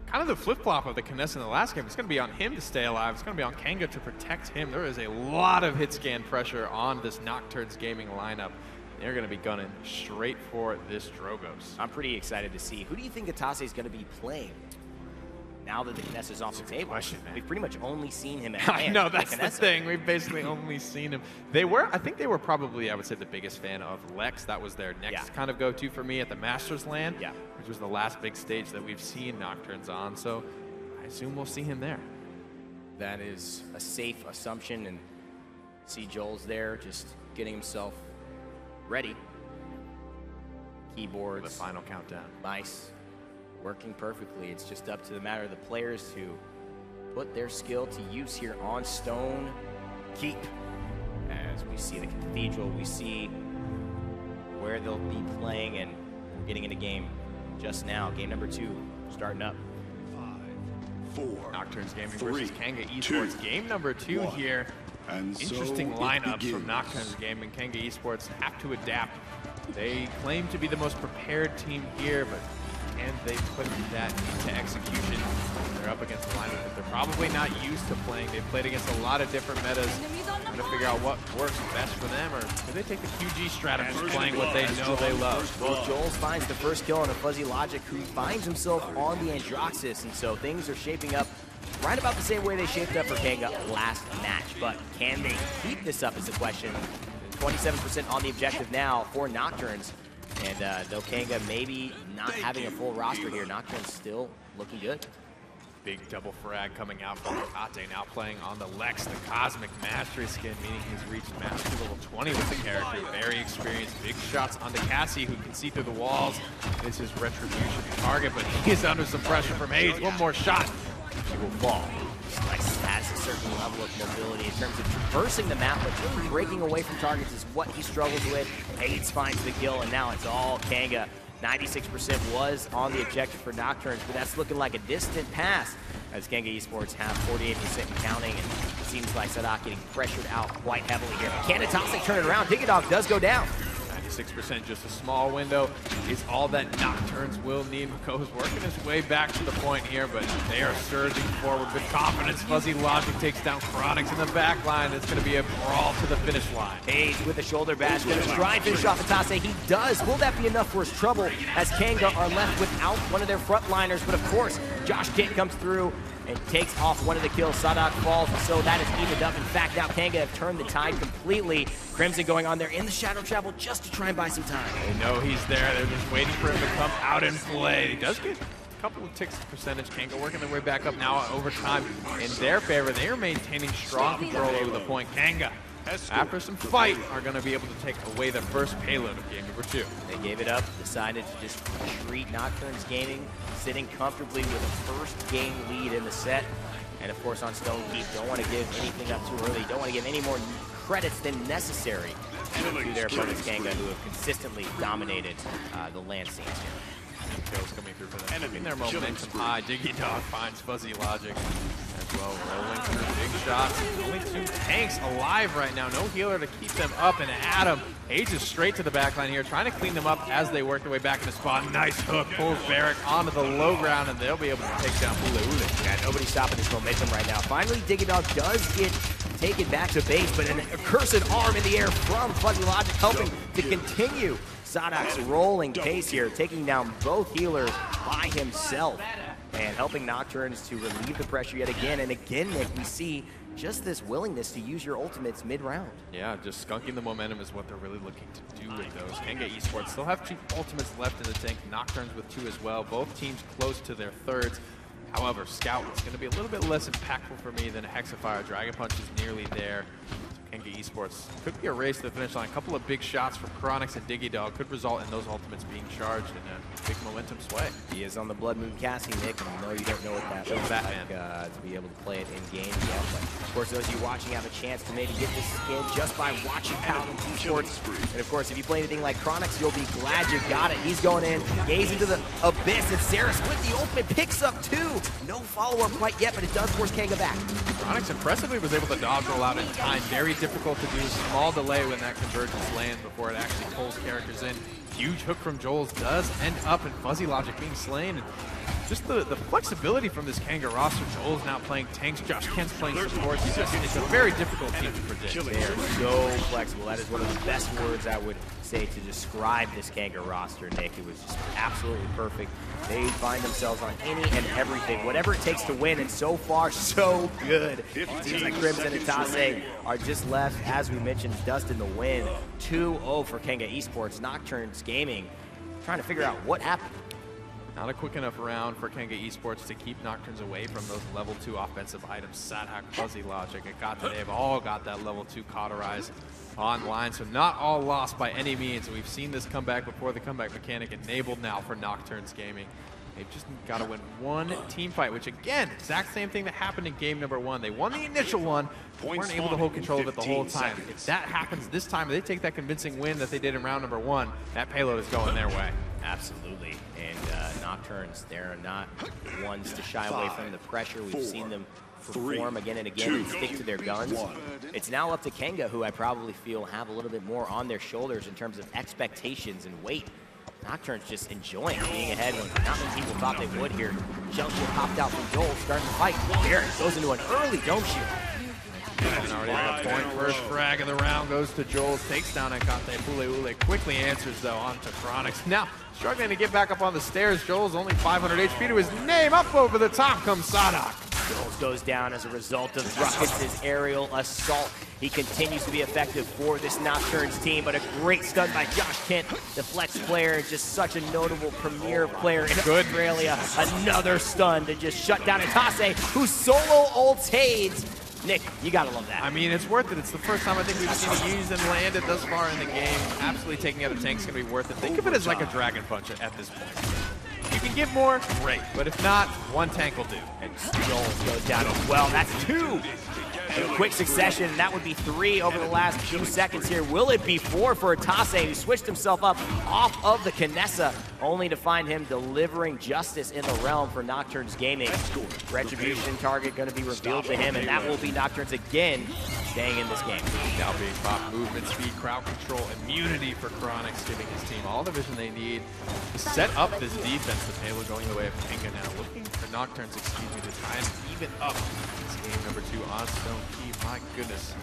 kind of the flip-flop of the Carnessa in the last game. It's going to be on him to stay alive. It's going to be on Kanga to protect him. There is a lot of hit scan pressure on this Nocturns Gaming lineup. They're going to be gunning straight for this Drogos. I'm pretty excited to see. Who do you think etaceH is going to be playing now that the Carnessa is off the table? Question, man. We've pretty much only seen him at I know, that's the thing. We've basically only seen him. I think they were probably, I would say, the biggest fan of Lex. That was their next kind of go-to for me at the Masters land, which was the last big stage that we've seen Nocturnes on. So I assume we'll see him there. That is a safe assumption, and see Joelz there just getting himself ready. Keyboards. The final countdown. Nice. Working perfectly. It's just up to the matter of the players to put their skill to use here on Stone Keep. As we see the Cathedral, we see where they'll be playing, and we're getting into game just now. Game number 2 starting up. 5, 4, Nocturns Gaming 3, versus Kanga Esports. Game number 2 here. And interesting so lineups from Nocturns Gaming. Kanga Esports have to adapt. They claim to be the most prepared team here, but can they put that into execution? They're up against a lineup that they're probably not used to playing. They've played against a lot of different metas. Trying to figure out what works best for them, or do they take the QG strategy, playing what they know they love? Well, Joelz finds the first kill on a Fuzzy Logic, who finds himself on the Androxus, and so things are shaping up right about the same way they shaped up for Kanga last match. But can they keep this up is the question. 27% on the objective now for Nocturnes. And though Kanga maybe not having a full roster here, Nocturne's still looking good. Big double frag coming out from Kate, now playing on the Lex, the Cosmic Mastery skin, meaning he's reached Mastery level 20 with the character. Very experienced. Big shots onto Cassie, who can see through the walls. This is Retribution target, but he is under some pressure from Haydz. One more shot, he will fall. Lex has a certain level of mobility in terms of traversing the map, but really breaking away from targets is what he struggles with. Haydz finds the kill, and now it's all Kanga. 96% was on the objective for Nocturnes, but that's looking like a distant pass as Kanga Esports have 48% and counting, and it seems like Saadhak getting pressured out quite heavily here. Can etaceH turn it around? DiGeDoG does go down. 36%, just a small window, is all that Nocturns will need. Mako's working his way back to the point here, but they are surging forward with confidence. FuzzyLogic takes down Kronicx in the back line. It's going to be a brawl to the finish line. Haydz with the shoulder bash, going to try and finish off etaceH. He does. Will that be enough for his trouble as Kanga are left without one of their frontliners? But of course, Joshkent comes through and takes off one of the kills. Saadhak falls, so that is evened up. In fact, now Kanga have turned the tide completely. Crimson going on there in the shadow travel just to try and buy some time. They know he's there. They're just waiting for him to come out and play. He does get a couple of ticks percentage. Kanga working their way back up now over time in their favor. They are maintaining strong control over the point. Kanga, after some fight, are going to be able to take away the first payload of game number 2. They gave it up, decided to just treat Nocturns Gaming, sitting comfortably with a first game lead in the set. And of course on Stone Keep, don't want to give anything up too early, don't want to give any more credits than necessary to their opponents, Kanga, who have consistently dominated the land scenes here. Kills coming through for them. Keeping their momentum high. DiGeDoG finds FuzzyLogic as well, rolling through big shots. Only 2 tanks alive right now. No healer to keep them up. And Adam, Haydz is straight to the backline here, trying to clean them up as they work their way back in the spot. Nice hook, pulls Barrack onto the low ground, and they'll be able to take down Puleule. Yeah, nobody's stopping this momentum right now. Finally, DiGeDoG does get taken back to base, but an accursed arm in the air from FuzzyLogic helping to continue Saadhak's rolling pace here, taking down both healers by himself and helping Nocturns to relieve the pressure yet again. And again, Nick, we see just this willingness to use your ultimates mid-round. Yeah, just skunking the momentum is what they're really looking to do with those. Kanga Esports still have 2 ultimates left in the tank. Nocturns with 2 as well. Both teams close to their thirds. However, Scout is going to be a little bit less impactful for me than a Hexafire. Dragon Punch is nearly there. Kanga Esports could be a race to the finish line. A couple of big shots from Kronicx and DiGeDoG could result in those ultimates being charged in a big momentum sway. He is on the Blood Moon casting, Nick, and I know you don't know what that looks like to be able to play it in game yet. But of course, those of you watching have a chance to maybe get this skin just by watching Paladins Esports. And of course, if you play anything like Kronicx, you'll be glad you got it. He's going in, gaze into the abyss, and Saris with the ultimate picks up 2. No follow-up quite yet, but it does force Kanga back. Kronicx impressively was able to dodge roll out in time. Very difficult to do. Small delay when that convergence lands before it actually pulls characters in. Huge hook from Joelz does end up in FuzzyLogic being slain. And just the flexibility from this Kanga roster. Joelz now playing tanks, Joshkent's playing supports. It's a very difficult team to predict. They are so flexible. That is one of the best words I would say to describe this Kanga roster, Nick. It was just absolutely perfect. They find themselves on any and everything, whatever it takes to win, and so far, so good. It seems like Crimson and etaceH are just left, as we mentioned, dust in the wind. 2-0 for Kanga Esports. Nocturns Gaming trying to figure out what happened. Not a quick enough round for Kanga Esports to keep Nocturns away from those level 2 offensive items. Saadhak, FuzzyLogic, they've all got that level 2 cauterize online, so not all lost by any means. We've seen this comeback before, the comeback mechanic enabled now for Nocturns Gaming. They've just got to win one team fight, which again, exact same thing that happened in game number 1. They won the initial one, weren't able to hold control of it the whole time. If that happens this time, they take that convincing win that they did in round number 1, that payload is going their way. Absolutely, and Nocturns, they're not ones to shy away from the pressure. We've seen them perform again and again and stick to their guns. It's now up to Kanga, who I probably feel have a little bit more on their shoulders in terms of expectations and weight. Nocturns just enjoying being ahead when not many people thought they would here. Jump shield popped out from Joel, starting the fight. Barrack goes into an early dome shield. And already on the point, first frag of the round goes to Joelz, takes down etaceH. Puleule quickly answers though onto Kronicx. Now struggling to get back up on the stairs. Joelz only 500 HP to his name. Up over the top comes Saadhak. Joelz goes down as a result of Ruckus' aerial assault. He continues to be effective for this Nocturns team, but a great stun by Joshkent, the flex player, just such a notable premier player in Australia. Another stun to just shut down etaceH, who solo ults Haydz. Nick, you gotta love that. I mean, it's worth it. It's the first time I think we've seen it used and landed thus far in the game. Absolutely taking out a tank's gonna be worth it. Think of it as like a Dragon Punch at this point. You can give more, great. But if not, one tank will do. And Joelz goes down as well. That's 2 in a quick succession, and that would be 3 over the last few seconds here. Will it be 4 for etaceH, who switched himself up off of the Kinessa, only to find him delivering justice in the realm for Nocturns Gaming. Retribution target going to be revealed to him, and that will be Nocturns again staying in this game. Now being pop movement, speed, crowd control, immunity for Kronicx, giving his team all the vision they need to set up this defense. The Paladins going the way of Kanga now, looking for Nocturns, excuse me, to try and even up this game number 2 on Stone Key. My goodness.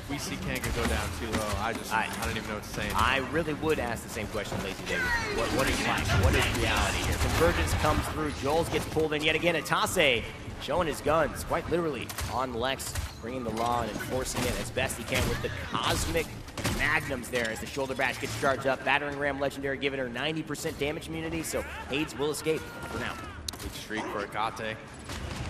We see Kanga go down too low. I don't even know what to say anymore. I really would ask the same question, Lazy David. What is life? What is reality here? Convergence comes through. Joelz gets pulled in yet again. etaceH showing his guns, quite literally, on Lex, bringing the law and enforcing it as best he can with the cosmic magnums there as the shoulder bash gets charged up. Battering Ram Legendary giving her 90% damage immunity, so Haydz will escape for now. Big streak for etaceH.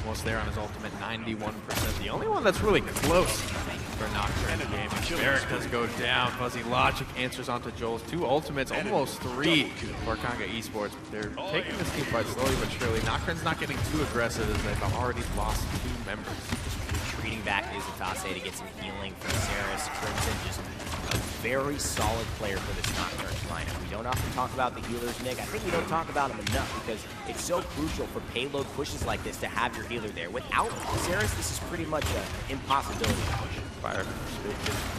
Almost there on his ultimate, 91%. The only one that's really close for Nocturns Gaming. Barrick does go down. Fuzzy Logic answers onto Joelz. 2 ultimates, almost 3 for Kanga Esports. They're taking this team fight slowly but surely. Nocturns not getting too aggressive as they've already lost 2 members. Retreating back is etaceH to get some healing from Saris. Crimson just a very solid player for this Nocturns lineup. We don't often talk about the healers, Nick. I think we don't talk about them enough because it's so crucial for payload pushes like this to have your healer there. Without Saris, this is pretty much an impossibility to push. Fire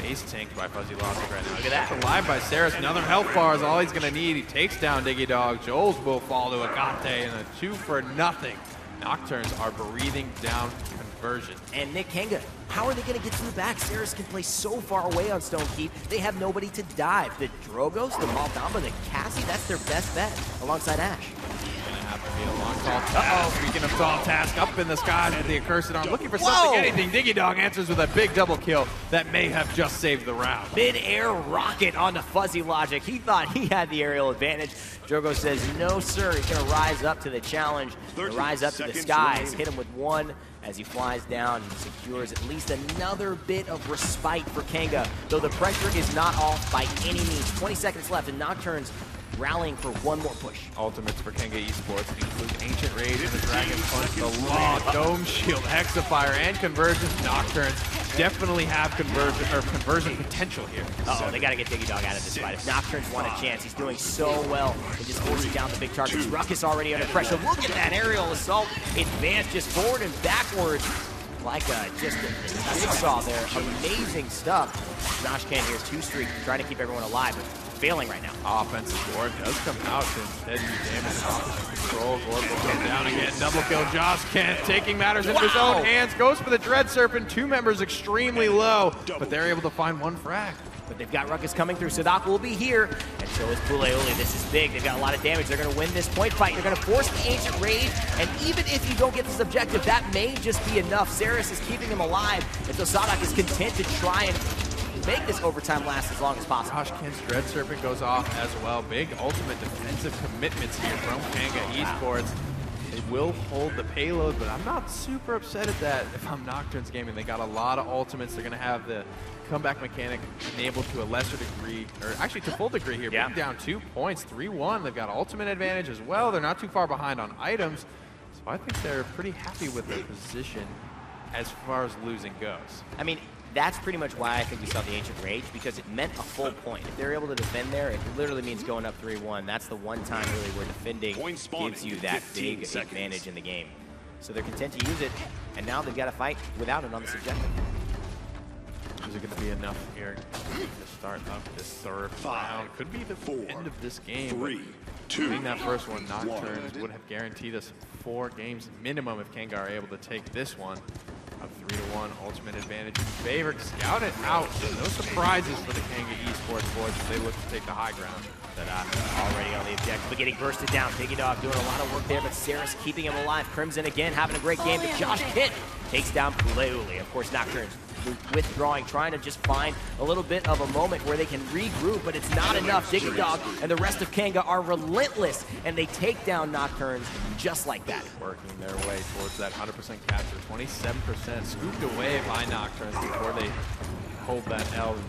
base tanked by Fuzzy Logic right now. Look at that. Kept alive by Saris. Another health bar is all he's going to need. He takes down DiGeDoG. Joelz will fall to etaceH and a 2 for nothing. Nocturns are breathing down conversion. And Nick, Kanga, how are they going to get to the back? Saris can play so far away on Stone Keep. They have nobody to dive. The Drogos, the Maldamba, the Cassie, that's their best bet alongside Ashe. Gonna have to be a long tall task. Speaking of tall task, up in the skies with the accursed arm, looking for something, anything. DiGeDoG answers with a big double kill that may have just saved the round. Mid-air rocket onto Fuzzy Logic. He thought he had the aerial advantage. Drogo says, no, sir. He's going to rise up to the challenge, rise up to the skies, hit him with 1 as he flies down and secures at least another bit of respite for Kanga, though the pressure is not off by any means. 20 seconds left, and Nocturns rallying for 1 more push. Ultimates for Kanga Esports include Ancient Rage and the Dragon Punch, the Law, Dome Shield, Hexafire, and Convergence. Nocturns definitely have conversion potential here. Uh-oh, they got to get DiGeDoG out of this fight. If Nocturns want a chance, he's doing so well in just forcing down the big targets. Ruckus already under pressure. Look at that aerial assault. Advance just forward and backwards like just a jigsaw there. Amazing stuff. Joshkent here, 2 streak, trying to keep everyone alive, but failing right now. Offensive board does come out to instead do damage. Control, Gord will go down again. Double kill, Joshkent taking matters into his own hands. Goes for the Dread Serpent. 2 members extremely low, but they're able to find 1 frag. But they've got Ruckus coming through. Saadhak will be here, and so is Puleule. This is big. They've got a lot of damage. They're going to win this point fight. They're going to force the Ancient Rage, and even if you don't get this objective, that may just be enough. Saris is keeping him alive, and so Saadhak is content to try and make this overtime last as long as possible. Joshkent's Dread Serpent goes off as well. Big ultimate defensive commitments here from Kanga Esports. They will hold the payload, but I'm not super upset at that if I'm Nocturns Gaming. They got a lot of ultimates. They're going to have the comeback mechanic enabled to a lesser degree, or actually to full degree here. Being down 2 points, 3-1. They've got ultimate advantage as well. They're not too far behind on items, so I think they're pretty happy with their position as far as losing goes. I mean, that's pretty much why I think we saw the Ancient Rage, because it meant a full point. If they're able to defend there, it literally means going up 3-1. That's the one time really where defending gives you that big advantage in the game. So they're content to use it, and now they've got to fight without it on this objective. Is it going to be enough here to start up this third round? Could be the end of this game. 3, 2, winning that first one, Nocturns would have guaranteed us 4 games minimum if Kanga are able to take this one. A 3-1 ultimate advantage in favor. Scout it out. No surprises for the Kanga Esports boys as they look to take the high ground. Already on the objective, but getting bursted down. DiGeDoG doing a lot of work there, but Saris keeping him alive. Crimson again having a great game, but Joshkent takes down Puleule. Of course, Nocturns withdrawing, trying to just find a little bit of a moment where they can regroup, but it's not enough. DiGeDoG and the rest of Kanga are relentless, and they take down Nocturns just like that. Working their way towards that 100% capture. 27% scooped away by Nocturns before they hold that L and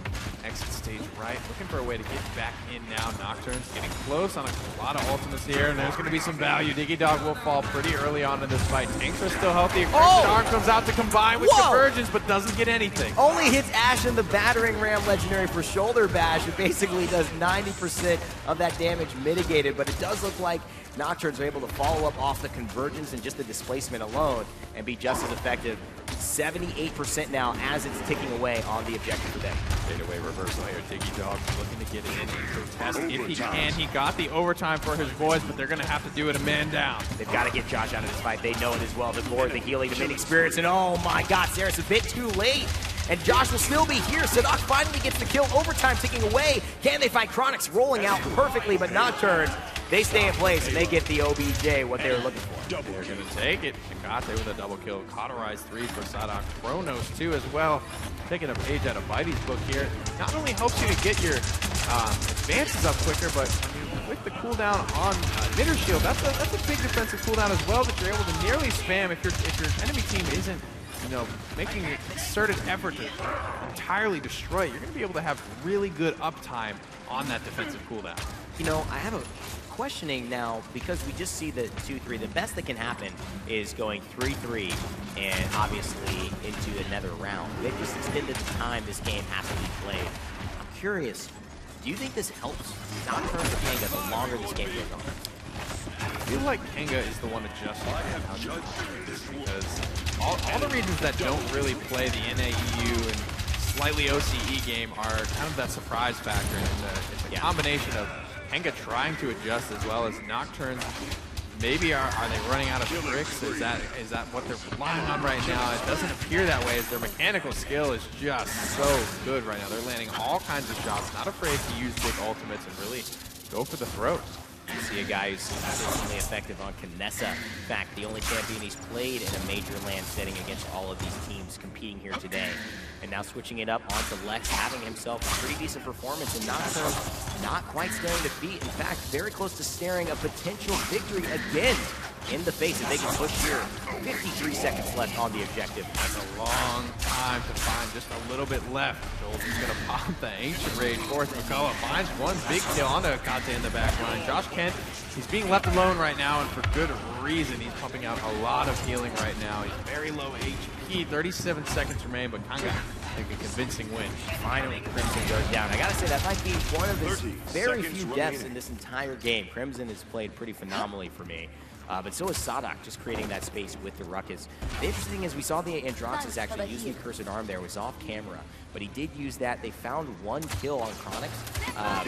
exit stage right. Looking for a way to get back in now. Nocturns getting close on a lot of ultimates here, and there's going to be some value. DiGeDoG will fall pretty early on in this fight. Tanks are still healthy. Arm comes out to combine with Convergence, but doesn't get anything. Only hits Ashe in the Battering Ram Legendary for shoulder bash. It basically does 90% of that damage mitigated, but it does look like Nocturns are able to follow up off the Convergence and just the displacement alone and be just as effective. 78% now as it's ticking away on the objective for them. Fadeaway reversal here. DiGeDoG looking to get it in and contest if he can. He got the overtime for his boys, but they're going to have to do it a man down. They've got to get Josh out of this fight. They know it as well. The more the healing, the main experience, and oh my God, Sarah's a bit too late. And Josh will still be here. Saadhak finally gets the kill. Overtime ticking away. Can they fight Kronicx? Rolling out perfectly, but Nocturns, they stay in place and they get the OBJ, what they were looking for. They're going to take it. Kanga with a double kill. Cauterized 3 for Saadhak. Kronos 2 as well. Taking a page out of Bitey's book here. Not only helps you to get your advances up quicker, but with the cooldown on Knitter Shield, that's a big defensive cooldown as well that you're able to nearly spam if your enemy team isn't, you know, making a concerted effort to entirely destroy it. You're going to be able to have really good uptime on that defensive cooldown. You know, I have a questioning now because we just see the 2-3. The best that can happen is going 3-3 and obviously into another round. They've just extended the time this game has to be played. I'm curious, do you think this helps Nocturns or Kanga the longer this game goes on? I feel like Kanga is the one adjusting because all the regions that don't really play the NAEU and slightly OCE game are kind of that surprise factor. It's a combination of Kanga trying to adjust as well as Nocturns. Maybe are they running out of tricks? Is that what they're relying on right now? It doesn't appear that way as their mechanical skill is just so good right now. They're landing all kinds of shots, not afraid to use big ultimates and really go for the throat. You see a guy who's consistently effective on Knessa. In fact, the only champion he's played in a major LAN setting against all of these teams competing here today. And now switching it up onto Lex, having himself a pretty decent performance, and Nocturns not quite staring defeat. In fact, very close to staring a potential victory again in the face if they can push here. 53 seconds left on the objective. That's a long time to find just a little bit left. Joelz is going to pop the Ancient Rage. Fourth, Makoa finds one big kill onto Kate in the back line. Joshkent, he's being left alone right now, and for good reason. He's pumping out a lot of healing right now. He's very low HP. 37 seconds remain, but Kanga, I think, a convincing win. Finally, Crimson goes down. I gotta say, that might be one of his very few deaths in this entire game. Crimson has played pretty phenomenally for me. But so is Saadhak, just creating that space with the Ruckus. The interesting thing is we saw the Androxus actually using the Cursed Arm there. It was off camera, but he did use that. They found one kill on Kronicx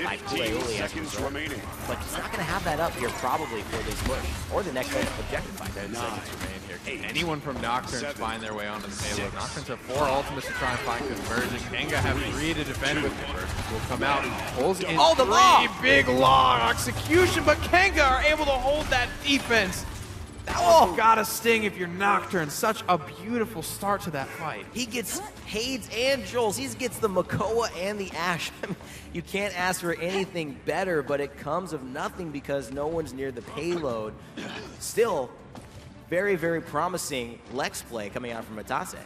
by Puleule as a result. But he's not going to have that up here probably for this push or the next objective fight. 10 seconds remain here. Can anyone from Nocturns find their way onto the payload? Nocturns have 4 ultimates to try and find conversion. Kanga have 3 to defend with conversion. Will come out, pulls in the 3 law! Big long execution, but Kanga are able to hold that defense. That one's gotta sting if you're Nocturne. Such a beautiful start to that fight. He gets Haydz and Joelz. He gets the Makoa and the Ashe. I mean, you can't ask for anything better, but it comes of nothing because no one's near the payload. Still, very, very promising Lex play coming out from etaceH.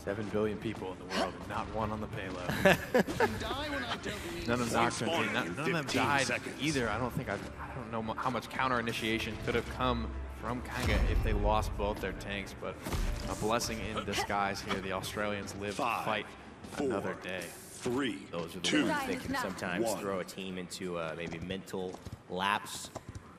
7 billion people in the world and not one on the payload. None of Nocturnes, none of them died either. I don't know how much counter initiation could have come from Kanga if they lost both their tanks, but a blessing in disguise here. The Australians live to fight another day. 3, Those are the ones that can sometimes throw a team into maybe mental lapse,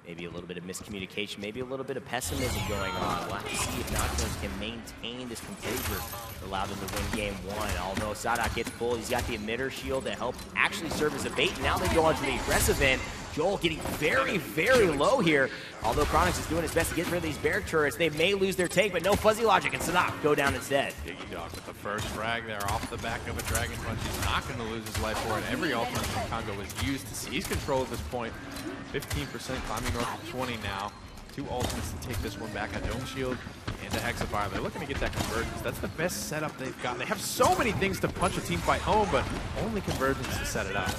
maybe a little bit of miscommunication, maybe a little bit of pessimism going on. We'll have to see if Nocturnes can maintain this composure to allow them to win game 1. Although Saadhak gets pulled, he's got the emitter shield to help actually serve as a bait. Now they go on to the aggressive end. Joel getting very, very low here. Although Kronicx is doing his best to get rid of these bear turrets, they may lose their tank, but no fuzzy logic, and Saadhak go down instead. DiGeDoG with the first frag there off the back of a Dragon Punch. He's not going to lose his life for it. Every ultimate from Kanga was used to seize control at this point. 15% climbing north of 20 now. 2 ultimates to take this one back, a Dome Shield and a Hexafire. They're looking to get that convergence. That's the best setup they've got. They have so many things to punch a team fight home, but only convergence to set it up.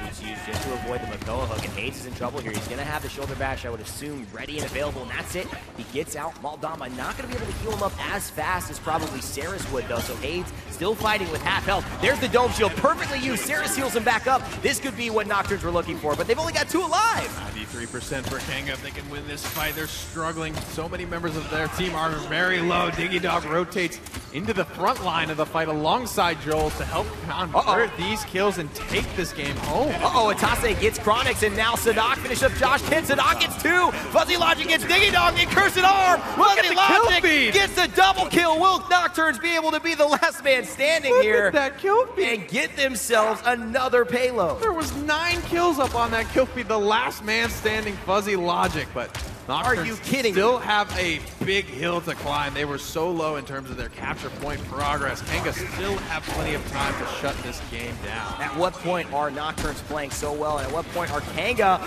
He's used just to avoid the Makoa hook, and Haydz is in trouble here. He's going to have the shoulder bash, I would assume, ready and available, and that's it. He gets out. Maldama not going to be able to heal him up as fast as probably Saris would, though, so Haydz still fighting with half health. There's the Dome Shield, perfectly used. Saris heals him back up. This could be what Nocturnes were looking for, but they've only got 2 alive. 93% for Kanga if they can win this fight. They're struggling. So many members of their team are very low. DiGeDoG rotates into the front line of the fight alongside Joelz to help convert these kills and take this game home. etaceH gets Kronicx, and now Saadhak finishes up Joshkent. Saadhak gets 2. fuzzyLogic gets DiGeDoG, the cursed arm. fuzzyLogic gets the double kill. Will Nocturns be able to be the last man standing here? Look at that kill feed. And get themselves another payload. There was 9 kills up on that kill feed. The last man standing fuzzyLogic, but Nocturns Are you kidding still have a big hill to climb. They were so low in terms of their capture point progress. Kanga still have plenty of time to shut this game down. At what point are Nocturns playing so well, and at what point are Kanga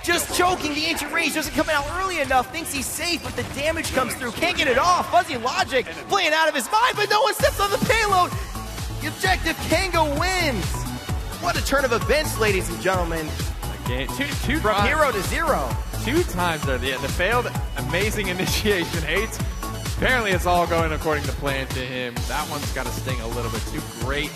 just choking? The ancient rage doesn't come out early enough, thinks he's safe, but the damage comes through. Can't get it off. fuzzyLogic playing out of his mind, but no one steps on the payload. The objective, Kanga wins. What a turn of events, ladies and gentlemen. Again, From 0 to 0. 2 times there. The failed amazing initiation. Haydz, apparently it's all going according to plan to him. That one's got to sting a little bit. 2 great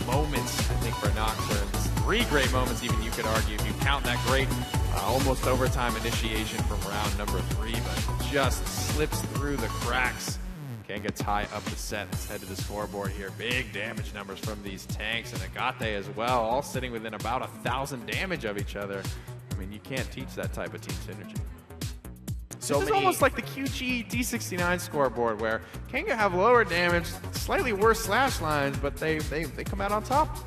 moments, I think, for Nocturns. 3 great moments, even, you could argue, if you count that great almost overtime initiation from round number 3, but just slips through the cracks. Kanga tie up the set. Let's head to the scoreboard here. Big damage numbers from these tanks, and etaceH as well, all sitting within about 1,000 damage of each other. I mean, you can't teach that type of team synergy. This is almost like the QG D69 scoreboard, where Kanga have lower damage, slightly worse slash lines, but they come out on top.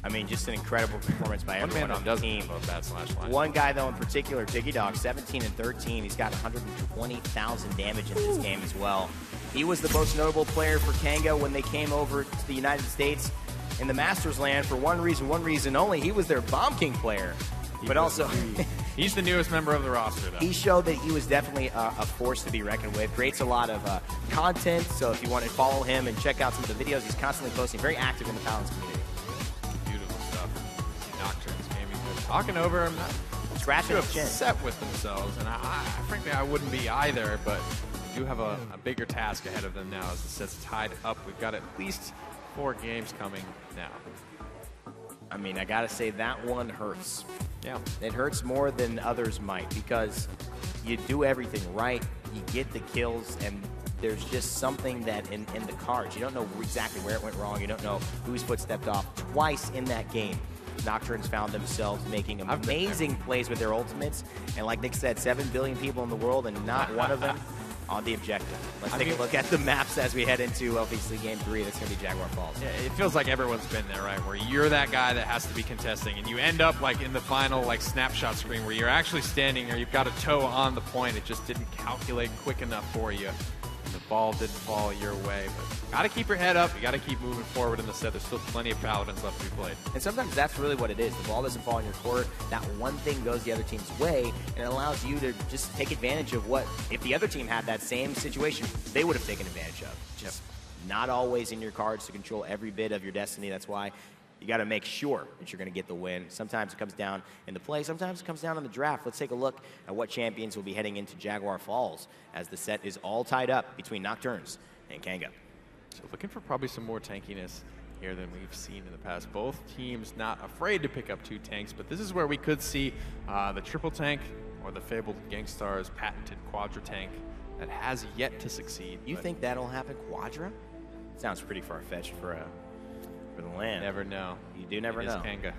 I mean, just an incredible performance by everyone on the team. Bad slash line. One guy, though, in particular, DiGeDoG, 17 and 13. He's got 120,000 damage in this game as well. He was the most notable player for Kanga when they came over to the United States in the Masters land for one reason only. He was their Bomb King player. But also, he's the newest member of the roster, though. He showed that he was definitely a force to be reckoned with. Creates a lot of content, so if you want to follow him and check out some of the videos he's constantly posting, very active in the Paladins community. Beautiful stuff. Nocturns Gaming, talking over him, scratching his chin. Upset with themselves, and frankly, I wouldn't be either, but we do have a bigger task ahead of them now as the set's tied up. We've got at least 4 games coming now. I mean, I gotta say, that one hurts. Yeah. It hurts more than others might, because you do everything right, you get the kills, and there's just something that in the cards, you don't know exactly where it went wrong, you don't know whose foot stepped off. Twice in that game, Nocturns found themselves making amazing plays with their ultimates, and like Nick said, 7 billion people in the world, and not one of them on the objective. Let's take a look at the maps as we head into, obviously, Game 3. That's going to be Jaguar Falls. Yeah, it feels like everyone's been there, right? Where you're that guy that has to be contesting, and you end up like in the final snapshot screen where you're actually standing, or you've got a toe on the point. It just didn't calculate quick enough for you. And the ball didn't fall your way. But got to keep your head up. You got to keep moving forward in the set. There's still plenty of Paladins left to be played. And sometimes that's really what it is. The ball doesn't fall in your court. That one thing goes the other team's way, and it allows you to just take advantage of what, if the other team had that same situation, they would have taken advantage of. Just not always in your cards to control every bit of your destiny. That's why you got to make sure that you're going to get the win. Sometimes it comes down in the play. Sometimes it comes down in the draft. Let's take a look at what champions will be heading into Jaguar Falls as the set is all tied up between Nocturns and Kanga. So looking for probably some more tankiness here than we've seen in the past. Both teams not afraid to pick up 2 tanks, but this is where we could see the triple tank or the fabled Gangstar's patented Quadra tank that has yet to succeed. You think that'll happen, Quadra? Sounds pretty far-fetched for the land. Never know. You do never know. Kanga.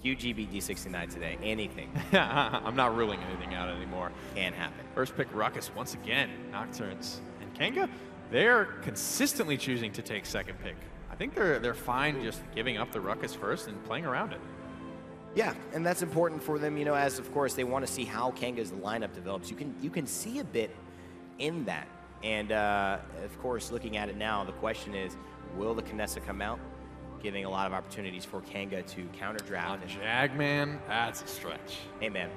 QG beat D69 today. Anything. I'm not ruling anything out anymore. Can happen. First pick Ruckus once again. Nocturns and Kanga, they're consistently choosing to take second pick. I think they're fine just giving up the Ruckus first and playing around it. Yeah, and that's important for them, as of course they want to see how Kanga's lineup develops. You can see a bit in that. And of course, looking at it now, the question is, will the Kinessa come out? Giving a lot of opportunities for Kanga to counter draft. On Jagman, that's a stretch. Hey man,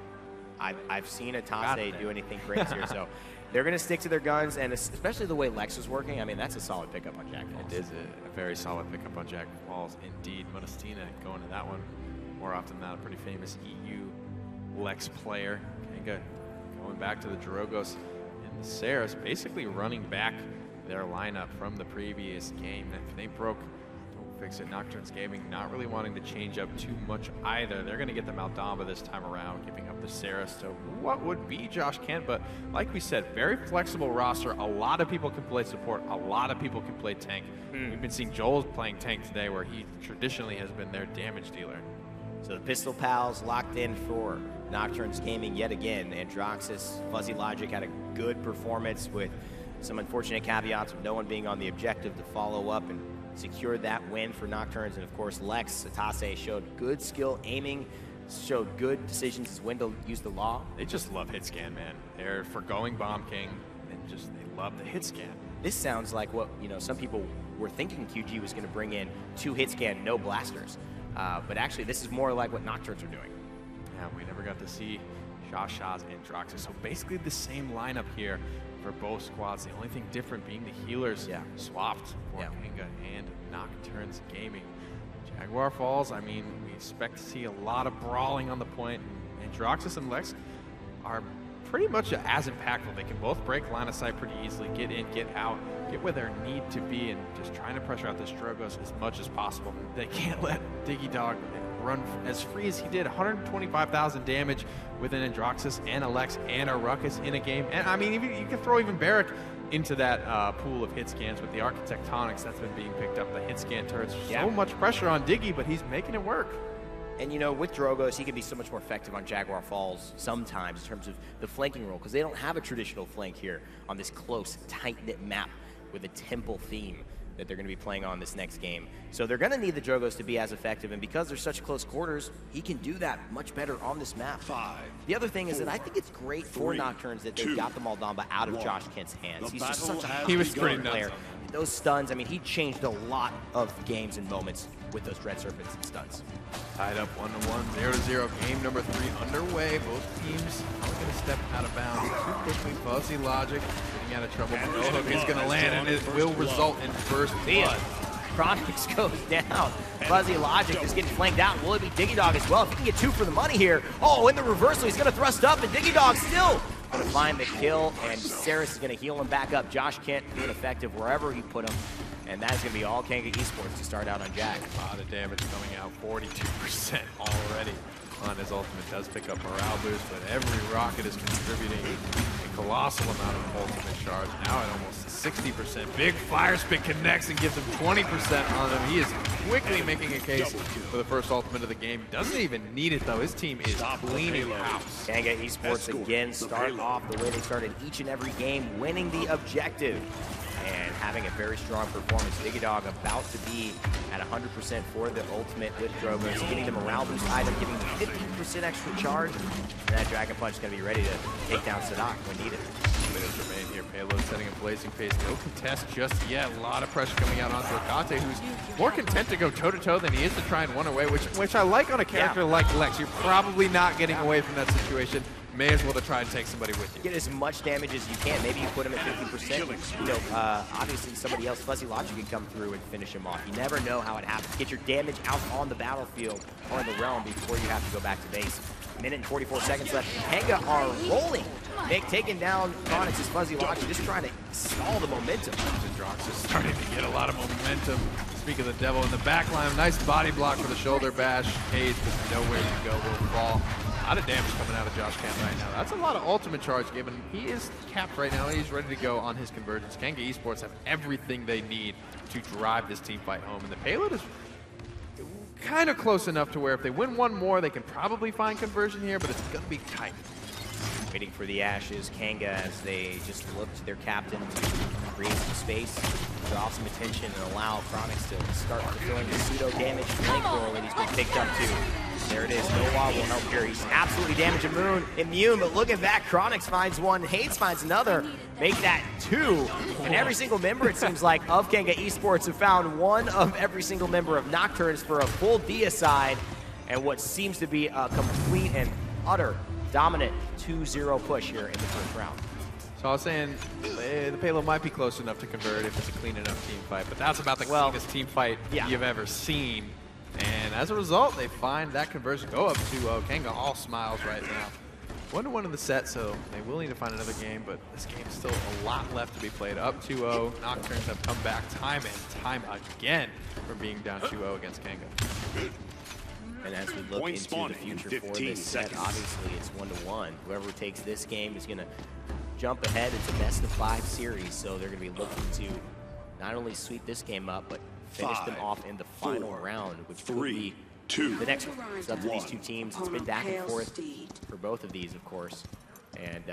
I've seen etaceH do anything crazier, so they're going to stick to their guns, and especially the way Lex is working, I mean, that's a solid pickup on Jack Falls. It is a very solid pickup on Jack Falls, indeed. Modestina going to that one more often than not, a pretty famous EU Lex player. Kanga going back to the Drogos and the Saras, basically running back their lineup from the previous game. They broke fix it. Nocturns Gaming not really wanting to change up too much either. They're going to get the Maldamba this time around, giving up the Saras to what would be Joshkent, but like we said, very flexible roster. A lot of people can play support. A lot of people can play tank. We've been seeing Joelz playing tank today, where he traditionally has been their damage dealer. So the Pistol Pals locked in for Nocturns Gaming yet again. Androxus, Fuzzy Logic had a good performance with some unfortunate caveats of no one being on the objective to follow up and secure that win for Nocturns. And of course, etaceH showed good skill aiming, showed good decisions as when to use the law. They just love hit scan, man. They're forgoing Bomb King and just they love the hit scan. This sounds like what some people were thinking QG was going to bring in 2 hit scan, no blasters. But actually, this is more like what Nocturns are doing. Yeah, we never got to see Joshkent and Androxus. So basically the same lineup here for both squads. The only thing different being the healers swapped for Kanga and Nocturns Gaming. Jaguar Falls, I mean, we expect to see a lot of brawling on the point. And Androxus and Lex are pretty much as impactful. They can both break line of sight pretty easily, get in, get out, get where they need to be, and just trying to pressure out this Drogos as much as possible. They can't let DiGeDoG run as free as he did. 125,000 damage with an Androxus and a Lex and a Ruckus in a game. And I mean, even you can throw even Barrack into that pool of hit scans with the Architectonics that's been being picked up. The hit scan turrets, so much pressure on Diggy, but he's making it work. And with Drogos, he can be so much more effective on Jaguar Falls sometimes in terms of the flanking role, because they don't have a traditional flank here on this close, tight-knit map with a temple theme that they're going to be playing on this next game. So they're going to need the Drogos to be as effective, and because they're such close quarters, he can do that much better on this map. 5, the other thing is that I think it's great for Nocturns that they got the Maldamba out of Joshkent's hands. He's just such a pretty player. Those stuns, I mean, he changed a lot of games and moments with those Red Serpents and stuns. Tied up 1-1, 0-0. Game number 3 underway. Both teams are going to step out of bounds too quickly. Fuzzy Logic getting out of trouble. No hook is going to land, and it will result in first blood. Kronicx goes down. Fuzzy Logic is getting flanked out. Will it be DiGeDoG as well? If he can get 2 for the money here. Oh, in the reversal, he's going to thrust up, and DiGeDoG still going to find the kill, and Saras is going to heal him back up. Joshkent being effective wherever he put him. And that is going to be all Kanga Esports to start out on Jack. A lot of damage coming out, 42% already on his ultimate. Does pick up morale boost, but every rocket is contributing a colossal amount of ultimate charge. Now at almost 60%. Big fire spin connects and gives him 20% on him. He is quickly making a case for the first ultimate of the game. Doesn't even need it though. His team is cleaning house. Kanga Esports again start off the way they started each and every game, winning the objective and having a very strong performance. DiGeDoG about to be at 100% for the ultimate with Drogos, getting the morale boost item, giving them 15% extra charge. And that Dragon Punch is going to be ready to take down Saadhak when needed. Minutes remain here. Payload setting a blazing pace. No contest just yet. A lot of pressure coming out onto etaceH, who's more content to go toe-to-toe than he is to try and run away, which I like on a character like Lex. You're probably not getting away from that situation. May as well to try and take somebody with you. Get as much damage as you can. Maybe you put him at 50%. Obviously somebody else, Fuzzy Logic, can come through and finish him off. You never know how it happens. Get your damage out on the battlefield or in the realm before you have to go back to base. Minute and 44 seconds left. Kanga are rolling. Taking down Kronicx's Fuzzy Logic, just trying to stall the momentum. Androxus is starting to get a lot of momentum. Speak of the devil in the back line. Nice body block for the shoulder bash. Haydz with nowhere to go, will fall. A lot of damage coming out of Joshkent right now. That's a lot of ultimate charge given. He is capped right now. He's ready to go on his convergence. Kanga Esports have everything they need to drive this team fight home. And the payload is kind of close enough to where if they win one more, they can probably find conversion here, but it's going to be tight. Waiting for the Ashes, Kanga, as they just look to their captain to create some space, draw some attention, and allow Kronicx to start fulfilling the pseudo damage flank role that he's been picked up to. There it is. No law will help here. He's absolutely damage immune, but looking back, Kronicx finds one, Haydz finds another. Make that 2. And every single member, it seems like, of Kanga Esports have found one of every single member of Nocturns for a full deicide, and what seems to be a complete and utter dominant 2-0 push here in the first round. So I was saying the payload might be close enough to convert if it's a clean enough team fight, but that's about the cleanest team fight you've ever seen. And as a result, they find that conversion go up 2-0. Kanga all smiles right now. 1-1 in the set, so they will need to find another game, but this game's still a lot left to be played. Up 2-0, Nocturns have come back time and time again from being down 2-0 against Kanga. And as we look into the future for this set, obviously it's 1-1. Whoever takes this game is going to jump ahead. It's a best-of-5 series, so they're going to be looking to not only sweep this game up, but finish them off in the final round, which could be the next one. It's up to these two teams. It's been back and forth for both of these, of course. And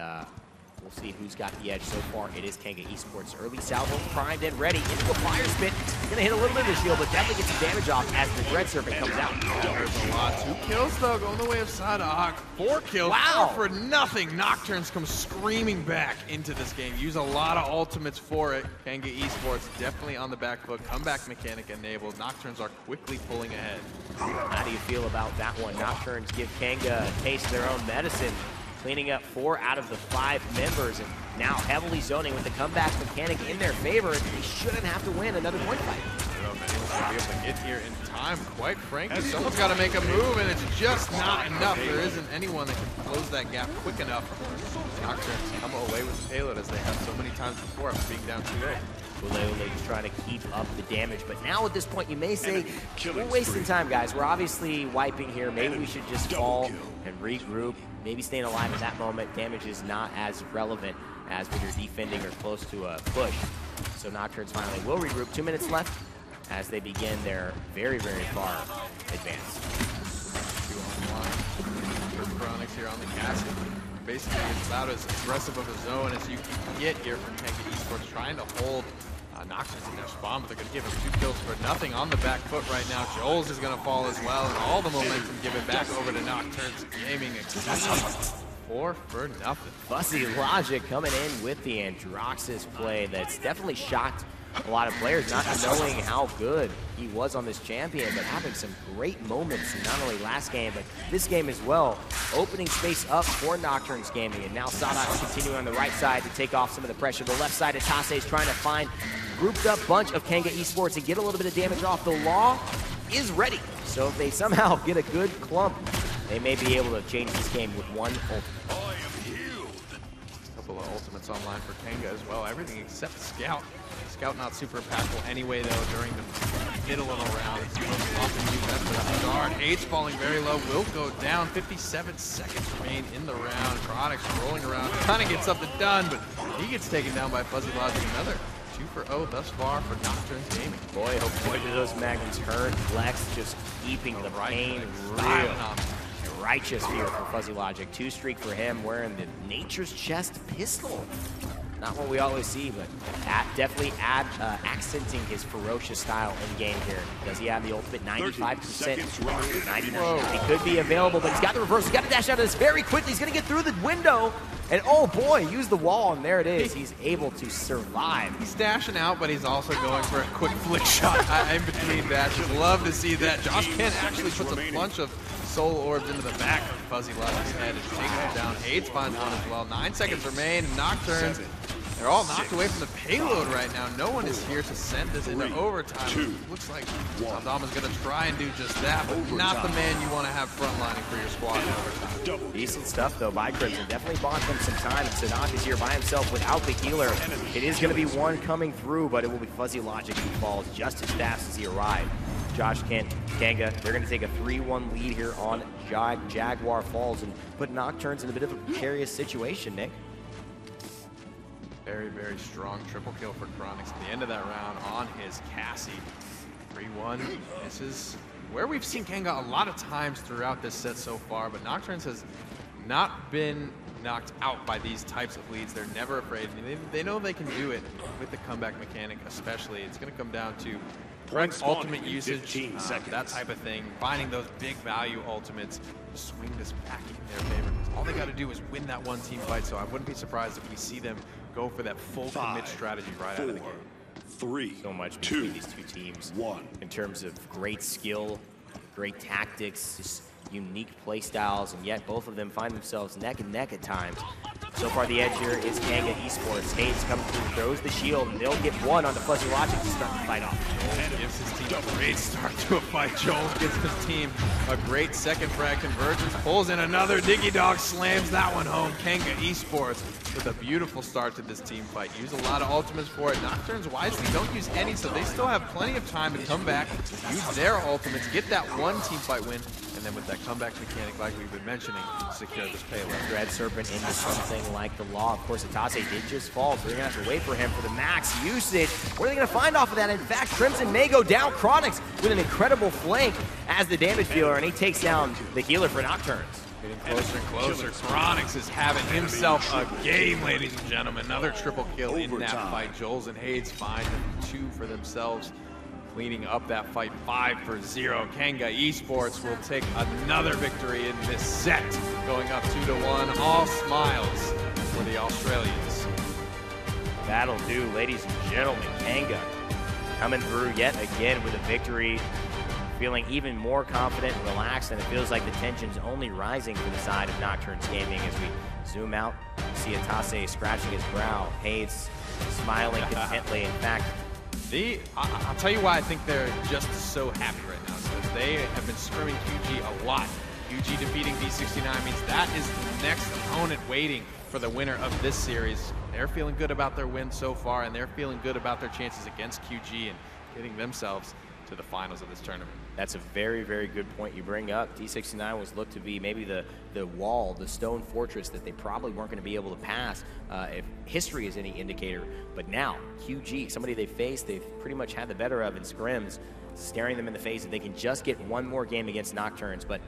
we'll see who's got the edge so far. It is Kanga Esports. Early salvo, primed and ready. Into the fire spit. Gonna hit a little bit of the shield, but definitely gets some damage off as the Dread Serpent comes out. There's a lot. 2 kills, though, going the way of Saadhak. 4 kills. Wow. 4 for nothing. Nocturns come screaming back into this game. Use a lot of ultimates for it. Kanga Esports definitely on the back foot. Comeback mechanic enabled. Nocturns are quickly pulling ahead. How do you feel about that one? Nocturns give Kanga a taste of their own medicine, cleaning up 4 out of the 5 members, and now heavily zoning with the comeback mechanic in their favor. They shouldn't have to win another point fight. I don't know if anyone's going to be able to get here in time, quite frankly. Someone's got to make a move, and it's just not enough. There isn't anyone that can close that gap quick enough. Nocturns come away with the payload as they have so many times before after being down 2-0. Puleule is trying to keep up the damage, but now at this point you may say, we're wasting time, guys. We're obviously wiping here. Maybe we should just fall and regroup. Maybe staying alive at that moment. Damage is not as relevant as when you're defending or close to a push. So Nocturns finally will regroup. 2 minutes left as they begin their very, very far advance. 2 on 1 for Kronicx here on the castle. Basically, it's about as aggressive of a zone as you can get here from Kanga Esports, trying to hold Nocturns in their spawn, but they're going to give him 2 kills for nothing on the back foot right now. Joelz is going to fall as well, and all the momentum given back over to Nocturns Gaming. 4 for nothing. FuzzyLogic coming in with the Androxus play that's definitely shocked a lot of players, not knowing how good he was on this champion, but having some great moments, not only last game, but this game as well. Opening space up for Nocturns Gaming, and now Saadhak continuing on the right side to take off some of the pressure. The left side, etaceH is trying to find grouped up bunch of Kanga Esports and get a little bit of damage off. The Law is ready, so if they somehow get a good clump, they may be able to change this game with 1 ultimate. A couple of ultimates online for Kanga as well, everything except Scout. Scout not super impactful anyway, though, during the middle of the round. It's often used as the guard. Haydz falling very low, will go down. 57 seconds remain in the round. Kronicx rolling around, kind of gets something done, but he gets taken down by FuzzyLogic. Another 2 for 0 thus far for Nocturns Gaming. Boy, oh boy, do those magnums hurt. Flex just keeping the pain real. Righteous here for FuzzyLogic. 2 streak for him, wearing the Nature's Chest pistol. Not what we always see, but definitely accenting his ferocious style in game here. Does he have the ultimate? 95%, 99. He could be available, but he's got the reverse. He's got to dash out of this very quickly. He's going to get through the window. And oh boy, use the wall, and there it is. He's able to survive. He's dashing out, but he's also going for a quick flick shot in between dashes. Love to see that. Joshkent actually puts a bunch of soul orbs into the back of FuzzyLogic's head and takes him down. Haydz finds one as well. 9 seconds remain, and Nocturns, they're all knocked away from the payload right now. No one is here to send this into overtime. Looks like Saadhak is going to try and do just that, but not the man you want to have frontlining for your squad in overtime. Decent stuff, though, by Crimson. Definitely bought them some time. Saadhak is here by himself without the healer. It is going to be one coming through, but it will be FuzzyLogic who falls just as fast as he arrived. Joshkent, Kanga, they're going to take a 3-1 lead here on Jaguar Falls and put Nocturns in a bit of a precarious situation, Nick. Very, very strong triple kill for Kronicx at the end of that round on his Cassie. 3-1. This is where we've seen Kanga a lot of times throughout this set so far, but Nocturns has not been knocked out by these types of leads. They're never afraid. They know they can do it with the comeback mechanic especially. It's going to come down to correct ultimate usage, that type of thing, finding those big value ultimates to swing this back in their favor. All they got to do is win that one team fight, so I wouldn't be surprised if we see them go for that full commit strategy right out of the game. So much between these two teams in terms of great skill, great tactics, just unique play styles, and yet both of them find themselves neck and neck at times. So far, the edge here is Kanga Esports. Haydz comes through, throws the shield, and they'll get one onto Fuzzy Logic to start the fight off. Joelz gives his team a great start to a fight. Joelz gives his team a great second frag convergence, pulls in another. DiGeDoG slams that one home. Kanga Esports with a beautiful start to this team fight. Use a lot of ultimates for it. Nocturns wisely don't use any, so they still have plenty of time to come back, use their ultimates, get that one team fight win, and then with that comeback mechanic, like we've been mentioning, secure this payload. Dread Serpent into something like the Law. Of course, etaceH did just fall, so they're going to have to wait for him for the max usage. What are they going to find off of that? In fact, Crimson may go down. Kronicx with an incredible flank as the damage dealer, and he takes down the healer for Nocturns. Getting closer and closer. Kronicx is having himself a game, ladies and gentlemen. Another triple kill in that fight. Joelz and Haydz find 2 for themselves, cleaning up that fight 5-0. Kanga Esports will take another victory in this set, going up 2-1. All smiles for the Australians. That'll do, ladies and gentlemen. Kanga coming through yet again with a victory, feeling even more confident and relaxed, and it feels like the tension's only rising for the side of Nocturns Gaming as we zoom out. See etaceH scratching his brow, Haydz smiling contently. In fact, I'll tell you why I think they're just so happy right now. Is because they have been scrimming QG a lot. QG defeating D69 means that is the next opponent waiting for the winner of this series. They're feeling good about their win so far, and they're feeling good about their chances against QG and getting themselves to the finals of this tournament. That's a very, very good point you bring up. D69 was looked to be maybe the wall, the stone fortress that they probably weren't going to be able to pass if history is any indicator. But now, QG, somebody they faced, they've pretty much had the better of in scrims, staring them in the face if they can just get one more game against Nocturns. But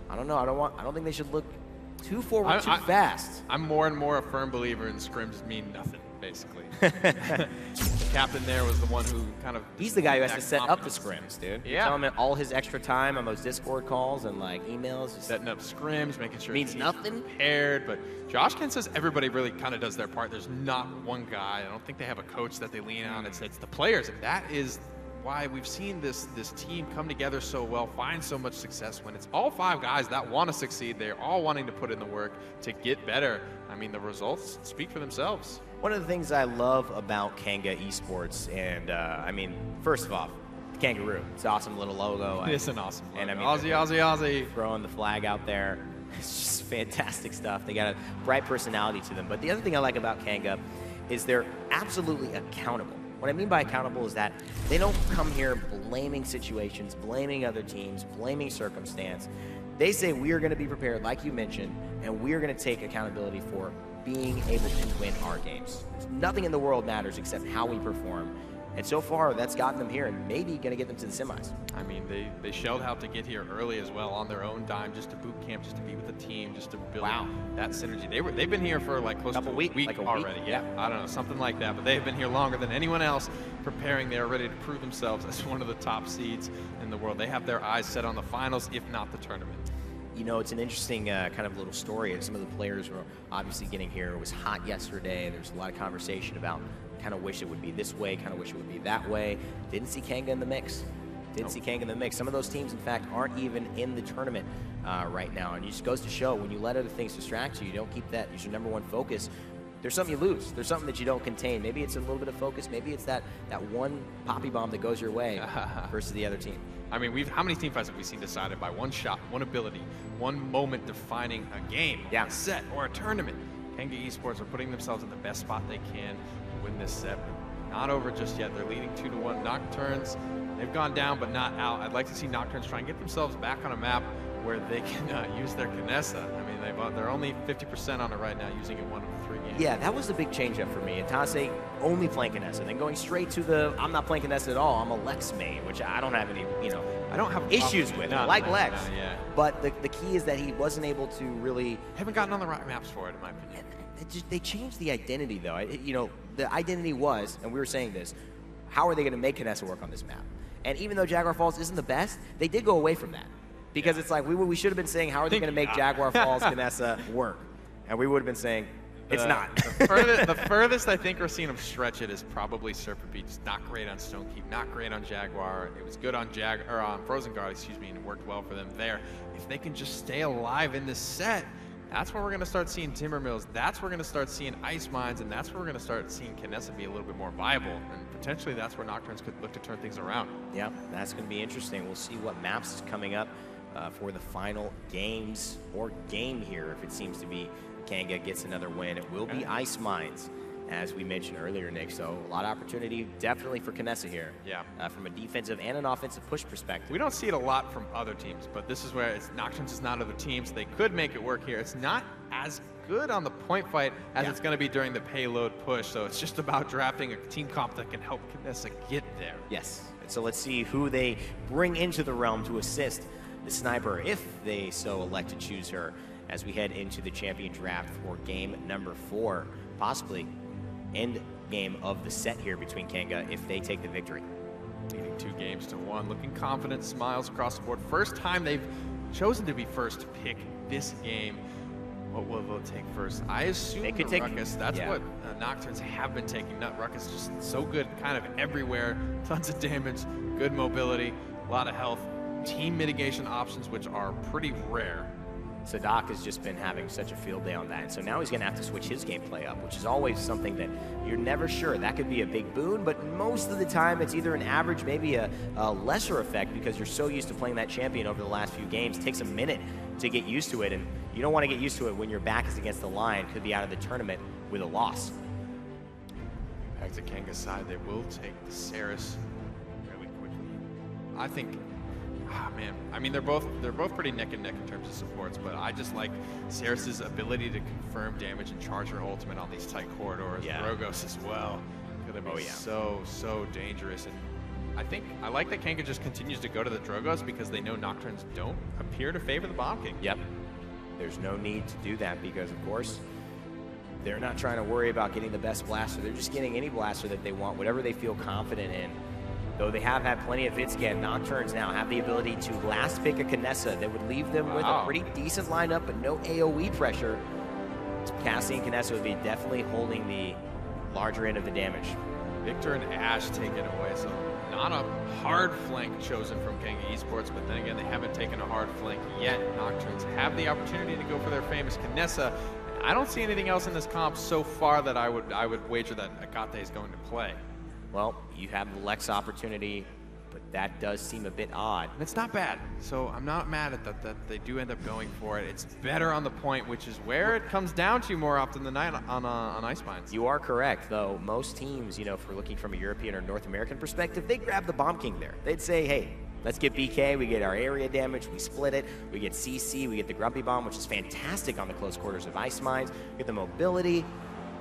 I don't know. I don't think they should look too forward too fast. I'm more and more a firm believer in scrims mean nothing, basically. The captain there was the one who kind of... He's the guy who has to set up the scrims, dude. Yeah. You tell him all his extra time on those Discord calls and like emails. Setting up scrims, making sure means nothing. Prepared, but Joshkent says everybody really kind of does their part. There's not one guy. I don't think they have a coach that they lean on. It's the players, and that is why we've seen this team come together so well, find so much success when it's all 5 guys that want to succeed. They're all wanting to put in the work to get better. I mean, the results speak for themselves. One of the things I love about Kanga Esports, and I mean, first of all, the kangaroo. It's an awesome little logo. It's an awesome logo. And I mean, Aussie. Throwing the flag out there. It's just fantastic stuff. They got a bright personality to them. But the other thing I like about Kanga is they're absolutely accountable. What I mean by accountable is that they don't come here blaming situations, blaming other teams, blaming circumstance. They say we are going to be prepared, like you mentioned, and we are going to take accountability for being able to win our games. Nothing in the world matters except how we perform. And so far, that's gotten them here and maybe going to get them to the semis. I mean, they showed how to get here early as well on their own dime, just to boot camp, just to be with the team, just to build that synergy. They've been here for like close to a week already. Yeah, I don't know, something like that. But they've been here longer than anyone else, preparing. They're ready to prove themselves as one of the top seeds in the world. They have their eyes set on the finals, if not the tournament. You know, it's an interesting kind of little story. And some of the players were obviously getting here. It was hot yesterday. There's a lot of conversation about kind of wish it would be this way, kind of wish it would be that way. Didn't see Kanga in the mix. Didn't see Kanga in the mix. Some of those teams, in fact, aren't even in the tournament right now. And it just goes to show when you let other things distract you, you don't keep that as your #1 focus, there's something you lose. There's something that you don't contain. Maybe it's a little bit of focus. Maybe it's that one poppy bomb that goes your way versus the other team. I mean, how many team fights have we seen decided by one shot, one ability, one moment defining a game, a set, or a tournament? Kanga Esports are putting themselves in the best spot they can to win this set. Not over just yet. They're leading 2-1. Nocturns, they've gone down but not out. I'd like to see Nocturns try and get themselves back on a map where they can use their Kinessa. I mean, they're only 50% on it right now, using it 1 of the 3 games. Yeah, that was the big change up for me. etaceH only playing Kinessa, then going straight to the I'm not playing Kinessa at all. I'm a Lex main, which I don't have any, I don't have issues with. I like Lex. But the key is that he wasn't able to really... Haven't gotten on the right maps for it, in my opinion. They changed the identity, though. The identity was, and we were saying this, how are they going to make Kinessa work on this map? And even though Jaguar Falls isn't the best, they did go away from that. Because it's like, we should have been saying, how are they going to make Jaguar Falls Kinessa work? And we would have been saying, it's not. The furthest I think we're seeing them stretch it is probably Serpent Beach. Not great on Stonekeep, not great on Jaguar. It was good on Frozen Guard, and it worked well for them there. If they can just stay alive in this set, that's where we're going to start seeing Timber Mills. That's where we're going to start seeing Ice Mines, and that's where we're going to start seeing Knessa be a little bit more viable. And potentially that's where Nocturns could look to turn things around. Yeah, that's going to be interesting. We'll see what maps is coming up for the final games or game here. If it seems to be Kanga gets another win, it will be Ice Mines, as we mentioned earlier, Nick. So a lot of opportunity definitely for Knessa here. Yeah. From a defensive and an offensive push perspective. We don't see it a lot from other teams, but this is where Nocturns is not other teams. They could make it work here. It's not as good on the point fight as it's going to be during the payload push. So it's just about drafting a team comp that can help Knessa get there. Yes. And so let's see who they bring into the realm to assist the sniper, if they so elect to choose her, as we head into the champion draft for game number 4, possibly end game of the set here between Kanga if they take the victory. Leading 2-1, looking confident, smiles across the board. First time they've chosen to be first to pick this game. What will they take first? I assume they could take Ruckus. That's what Nocturns have been taking. Ruckus just so good kind of everywhere. Tons of damage, good mobility, a lot of health, team mitigation options, which are pretty rare. Saadhak has just been having such a field day on that, and so now he's going to have to switch his gameplay up, which is always something that you're never sure. That could be a big boon, but most of the time it's either an average, maybe a lesser effect, because you're so used to playing that champion over the last few games. It takes a minute to get used to it, and you don't want to get used to it when your back is against the line. Could be out of the tournament with a loss. Back to Kanga's side, they will take the Saris really quickly. I think, man, I mean, they're both pretty neck and neck in terms of supports, but I just like Saris's ability to confirm damage and charge her ultimate on these tight corridors. Drogos as well. Gonna be so dangerous. And I like that Kanga just continues to go to the Drogos because they know Nocturns don't appear to favor the Bomb King. Yep. There's no need to do that because, of course, they're not trying to worry about getting the best blaster. They're just getting any blaster that they want, whatever they feel confident in. Though they have had plenty of hits again, Nocturns now have the ability to last pick a Knessa that would leave them with a pretty decent lineup, but no AoE pressure. Cassie and Knessa would be definitely holding the larger end of the damage. Victor and Ash take it away, so not a hard flank chosen from Kanga Esports, but then again, they haven't taken a hard flank yet. Nocturns have the opportunity to go for their famous Knessa. I don't see anything else in this comp so far that I would wager that etaceH is going to play. Well, you have the Lex opportunity, but that does seem a bit odd. And it's not bad, so I'm not mad at that they do end up going for it. It's better on the point, which is where it comes down to more often than not on Ice Mines. You are correct, though. Most teams, if we're looking from a European or North American perspective, they grab the Bomb King there. They'd say, hey, let's get BK, we get our area damage, we split it, we get CC, we get the Grumpy Bomb, which is fantastic on the close quarters of Ice Mines, we get the mobility.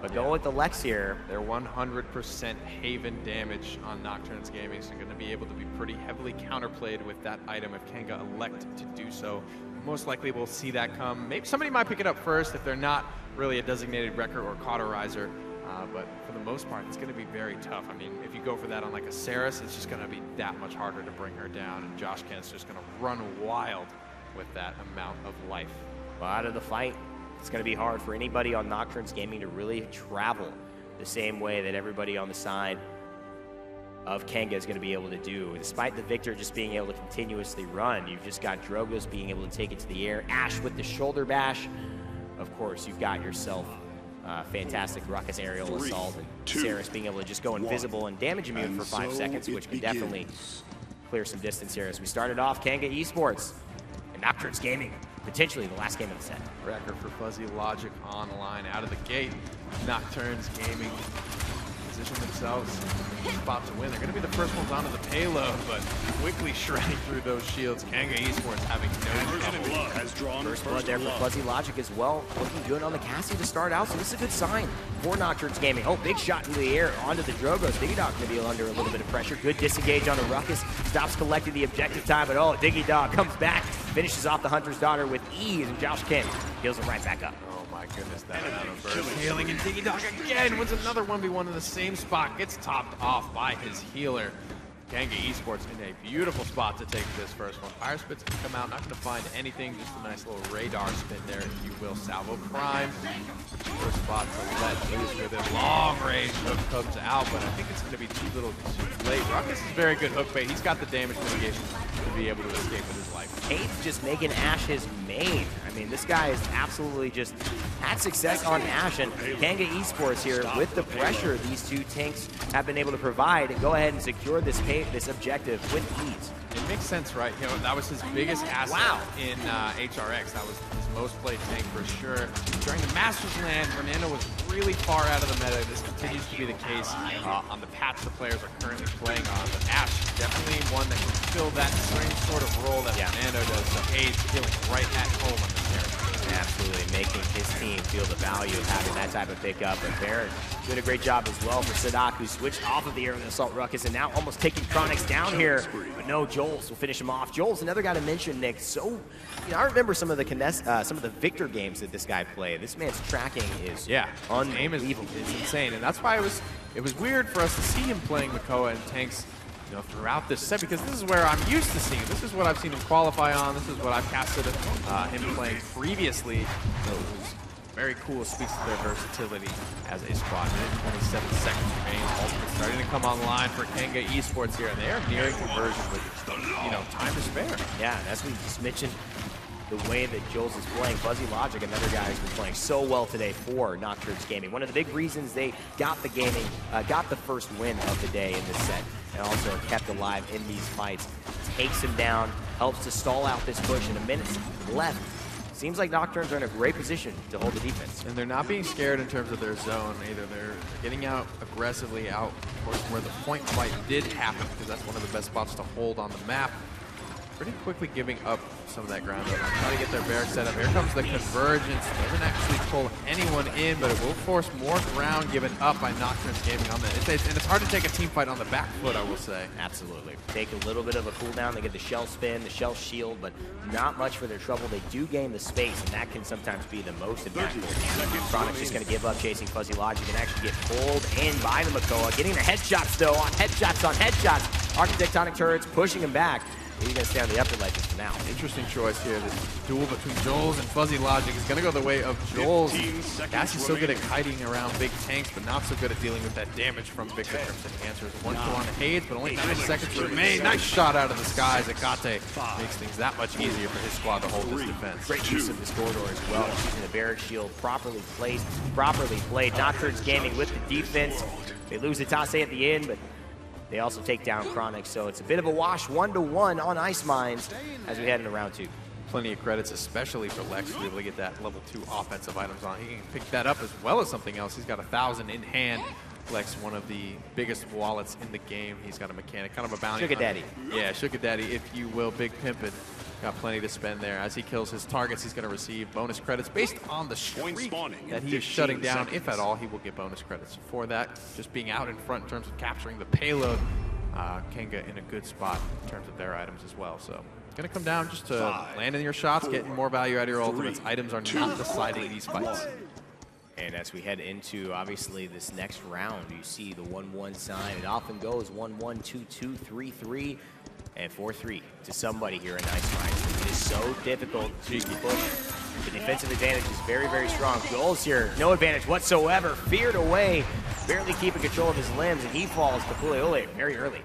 But going with the Lex here, they're 100% Haven damage on Nocturns Gaming, so they're going to be able to be pretty heavily counterplayed with that item if Kanga elect to do so. Most likely we'll see that come. Maybe somebody might pick it up first if they're not really a designated wrecker or cauterizer, but for the most part, it's going to be very tough. I mean, if you go for that on like a Saris, it's just going to be that much harder to bring her down, and Joshkent's just going to run wild with that amount of life. Well, out of the fight, it's going to be hard for anybody on Nocturns Gaming to really travel the same way that everybody on the side of Kanga is going to be able to do. Despite the Victor just being able to continuously run, you've just got Drogos being able to take it to the air, Ash with the shoulder bash. Of course, you've got yourself fantastic Ruckus aerial assault, and Saris being able to just go invisible and damage immune for 5 seconds, which can definitely clear some distance here. As we started off, Kanga Esports and Nocturns Gaming. Potentially the last game of the set. Wrecker for Fuzzy Logic online out of the gate. Nocturns Gaming position themselves in the spot to win. They're going to be the first ones onto the payload, but quickly shredding through those shields. Kanga Esports having no trouble. First blood there for Fuzzy Logic as well. Looking good on the Cassie to start out, so this is a good sign for Nocturns Gaming. Oh, big shot into the air onto the Drogos. DiGeDoG going to be under a little bit of pressure. Good disengage on the Ruckus. Stops collecting the objective time, but oh, DiGeDoG comes back. Finishes off the Hunter's Daughter with ease, and Joshkent heals him right back up. Oh my goodness, that amount of burst. Healing, and DiGeDoG again wins another 1v1 in the same spot. Gets topped off by his healer. Kanga Esports in a beautiful spot to take this first one. Fire Spits can come out, not going to find anything, just a nice little radar spin there, if you will. Salvo Prime, first spot to let loose with it. Long range hook comes out, but I think it's going to be too little too late. Ruckus is very good hook bait. He's got the damage mitigation to be able to escape with his life. Haydz just making Ashe his main. I mean, this guy is absolutely just had success on Ashe, and Kanga Esports here with the pressure these two tanks have been able to provide and go ahead and secure this objective with ease. It makes sense, right? You know, that was his biggest asset in HRX. That was his most played tank for sure. During the Masters land, Fernando was really far out of the meta. This continues to be the case on the patch the players are currently playing on. But Ashe, definitely one that can fill that same sort of role that Fernando does. So Haydz feeling right at home on this character. Absolutely, making his team feel the value of having that type of pickup. And Baron doing a great job as well for Saadhak, who switched off of the air in the Assault Ruckus and now almost taking Kronicx down here. But no, Joelz will finish him off. Joelz, another guy to mention, Nick. So, you know, I remember some of the Victor games that this guy played. This man's tracking is unbelievable. It's insane, and that's why it was weird for us to see him playing Makoa and tanks, you know, throughout this set, because this is where I'm used to seeing. This is what I've seen him qualify on. This is what I've casted him playing previously. So it was very cool. Speaks to their versatility as a squad. 27 seconds remaining. Ultimate starting to come online for Kanga Esports here, and they are nearing conversion with, you know, time to spare. Yeah, as we just mentioned, the way that Joelz is playing. etaceH, another guy who's been playing so well today for Nocturns Gaming. One of the big reasons they got the first win of the day in this set, and also kept alive in these fights. Takes him down, helps to stall out this push in a minute left. Seems like Nocturns are in a great position to hold the defense. And they're not being scared in terms of their zone either. They're getting out aggressively out towards where the point fight did happen, because that's one of the best spots to hold on the map. Pretty quickly giving up some of that ground. Trying to get their barrack set up. Here comes the convergence. Doesn't actually pull anyone in, but it will force more ground given up by Nocturns Gaming on that. And it's hard to take a team fight on the back foot, I will say. Absolutely. Take a little bit of a cooldown. They get the shell spin, the shell shield, but not much for their trouble. They do gain the space, and that can sometimes be the most impactful. Kronicx just going to give up chasing etaceH and actually get pulled in by the Makoa. Getting the headshots, though, on headshots. Architectonic turrets pushing him back. He's going to stay on the upper ledges for now. Interesting choice here. This duel between Joelz and etaceH is going to go the way of Joelz. Cass is so good at kiting around big tanks, but not so good at dealing with that damage from big Crimson Answers. One kill on Haydz, but only 9 seconds remain. Nice shot out of the skies. etaceH makes things that much easier for his squad to hold this defense. Great use of this corridor as well. Using the barrack shield properly placed, properly played. Nocturns Gaming with the defense. They lose etaceH at the end, but they also take down Kronicx, so it's a bit of a wash, 1-1 on Ice Mines as we head into round 2. Plenty of credits, especially for Lex, to be able to get that level 2 offensive items on. He can pick that up as well as something else. He's got 1,000 in hand. Lex, one of the biggest wallets in the game. He's got a mechanic, kind of a bounty Sugar hunter. Daddy. Yeah, Sugar Daddy, if you will. Big Pimpin'. Got plenty to spend there. As he kills his targets, he's going to receive bonus credits based on the streak that he is shutting down. If at all, he will get bonus credits for that. Just being out in front in terms of capturing the payload. Kanga in a good spot in terms of their items as well. So it's going to come down just to landing your shots, getting more value out of your ultimates. Items are not deciding these fights. And as we head into, obviously, this next round, you see the 1-1 sign. It often goes 1-1, 2-2, 3-3, and 4-3 to somebody here in Ice Mines. It is so difficult to push. The defensive advantage is very, very strong. Joelz here, no advantage whatsoever. Feared away, barely keeping control of his limbs, and he falls to Puleule very early.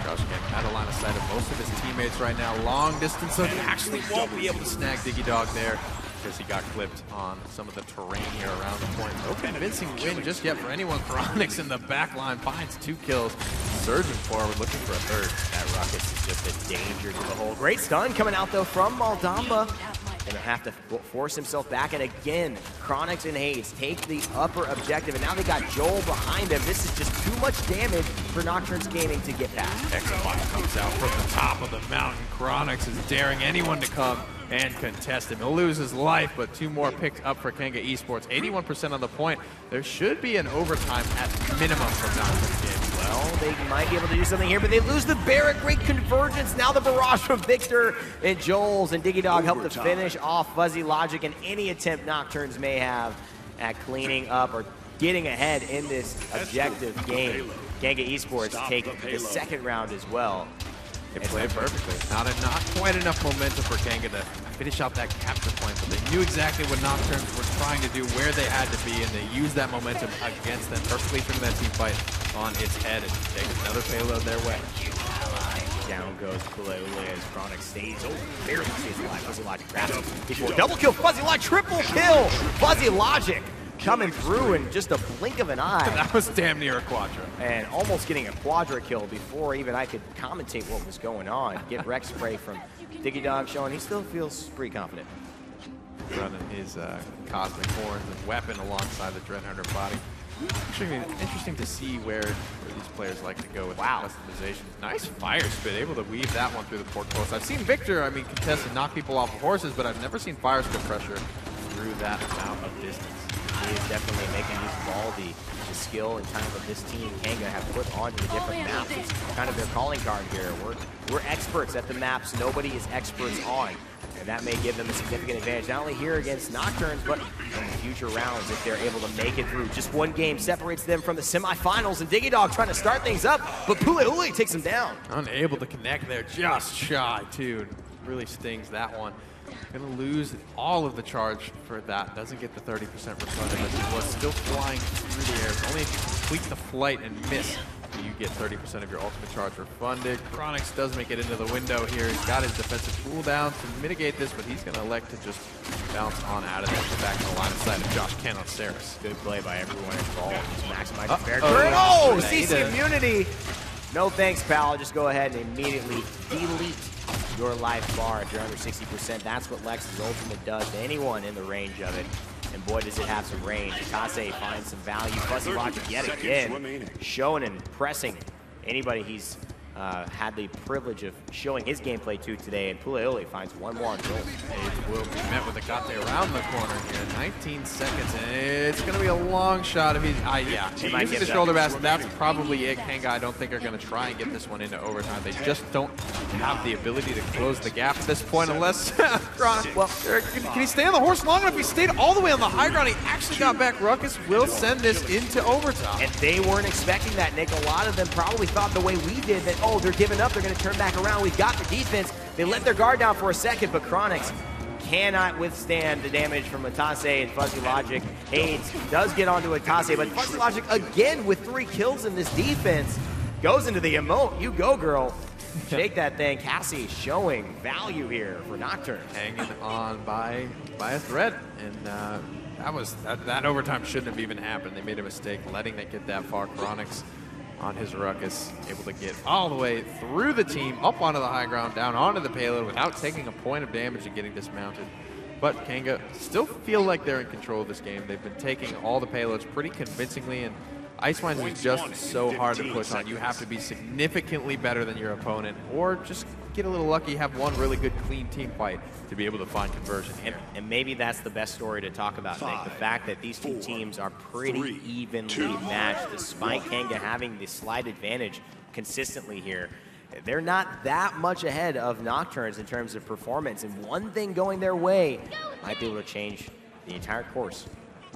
Joshkent out of line of sight of most of his teammates right now. Long distance, so he actually won't be able to snag DiGeDoG there because he got clipped on some of the terrain here around the point. No convincing win just yet for anyone. Kronicx in the back line finds 2 kills. Surging forward, looking for a third. That Ruckus is just a danger to the hole. Great stun coming out, though, from Maldamba. Gonna have to force himself back, and again, Kronicx and Haydz take the upper objective, and now they got Joel behind him. This is just too much damage for Nocturns Gaming to get past. etaceH comes out from the top of the mountain. Kronicx is daring anyone to come and contest him. He'll lose his life, but 2 more picked up for Kanga Esports. 81% on the point. There should be an overtime at minimum from Nocturns Gaming. Well, they might be able to do something here, but they lose the barrack. Great convergence. Now the barrage from Victor and Joelz, and DiGeDoG help to finish off etaceH and any attempt Nocturns may have at cleaning up or getting ahead in this objective game. Kanga Esports take the second round as well. They played perfectly. Not quite enough momentum for Kanga to finish out that capture point, but they knew exactly what Nocturns were trying to do, where they had to be, and they used that momentum against them, perfectly turning that team fight on its head and take another payload their way. Down goes Puleule as Kronicx stays. Oh, barely stays alive. FuzzyLogic grabs him before double kill. FuzzyLogic triple kill. FuzzyLogic coming through in just a blink of an eye. That was damn near a quadra. And almost getting a quadra kill before even I could commentate what was going on. Get Rex spray from DiGeDoG showing he still feels pretty confident. Running his Cosmic Horns and weapon alongside the Dreadhunter body. Interesting to see where these players like to go with customization. Nice fire spit, able to weave that one through the portcullis. I've seen Victor, contest and knock people off of horses, but I've never seen fire spit pressure through that amount of distance. He is definitely making use of all the skill and time that this team, Kanga, have put onto the different maps. It's kind of their calling card here. We're experts at the maps nobody is experts on. And that may give them a significant advantage, not only here against Nocturns, but in future rounds if they're able to make it through. Just one game separates them from the semifinals, and DiGeDoG trying to start things up, but Puleule takes him down. Unable to connect there, just shy, too. Really stings that one. Gonna lose all of the charge for that. Doesn't get the 30% refunded, but he was still flying through the air. Only if you complete the flight and miss, you get 30% of your ultimate charge refunded. Kronicx does make it into the window here. He's got his defensive cooldown to mitigate this, but he's going to elect to just bounce on out of there. Go back to the line of sight of Joshkent on Saris. Good play by everyone involved. Just maximize fair turn. Oh, CC immunity. No thanks, pal. Just go ahead and immediately delete your life bar if you're under 60%. That's what Lex's ultimate does to anyone in the range of it. And boy, does it have some range. etaceH finds some value. FuzzyLogic yet again, showing and pressing anybody he's had the privilege of showing his gameplay to today. And Puleule finds one more on goal. Haydz will be met with a Kate around the corner here. 19 seconds, and it's going to be a long shot if he's... he might get the shoulder pass. That's probably it. Kanga, I don't think, are going to try and get this one into overtime. They just don't have the ability to close the gap at this point unless... can he stay on the horse long enough? He stayed all the way on the high ground. He actually got back. Ruckus will send this into overtime. And they weren't expecting that, Nick. A lot of them probably thought the way we did that, oh, they're giving up, they're going to turn back around. We've got the defense. They let their guard down for a second, but Kronicx cannot withstand the damage from etaceH and FuzzyLogic. Haydz does get onto etaceH, but FuzzyLogic again with 3 kills in this defense goes into the emote. You go, girl. Take that thing. Cassie showing value here for Nocturnes. Hanging on by a thread, and that overtime shouldn't have even happened. They made a mistake letting it get that far. Kronicx on his Ruckus, able to get all the way through the team, up onto the high ground, down onto the payload without taking a point of damage and getting dismounted. But Kanga still feel like they're in control of this game. They've been taking all the payloads pretty convincingly, and Icewine is just so hard to push on. You have to be significantly better than your opponent, or just get a little lucky, have one really good, clean team fight to be able to find conversion here. And maybe that's the best story to talk about, Nick. The fact that these two teams are pretty evenly matched, despite Kanga having the slight advantage consistently here. They're not that much ahead of Nocturnes in terms of performance, and one thing going their way might be able to change the entire course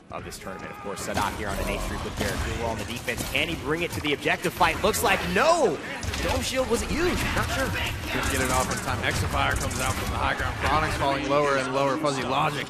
of this tournament. Of course, Saadhak here on an H3 with Barrett doing well on the defense. Can he bring it to the objective fight? Looks like no! Dome shield wasn't used, not sure. Couldn't get it off in time. etaceH comes out from the high ground. Kronicx falling lower and lower. FuzzyLogic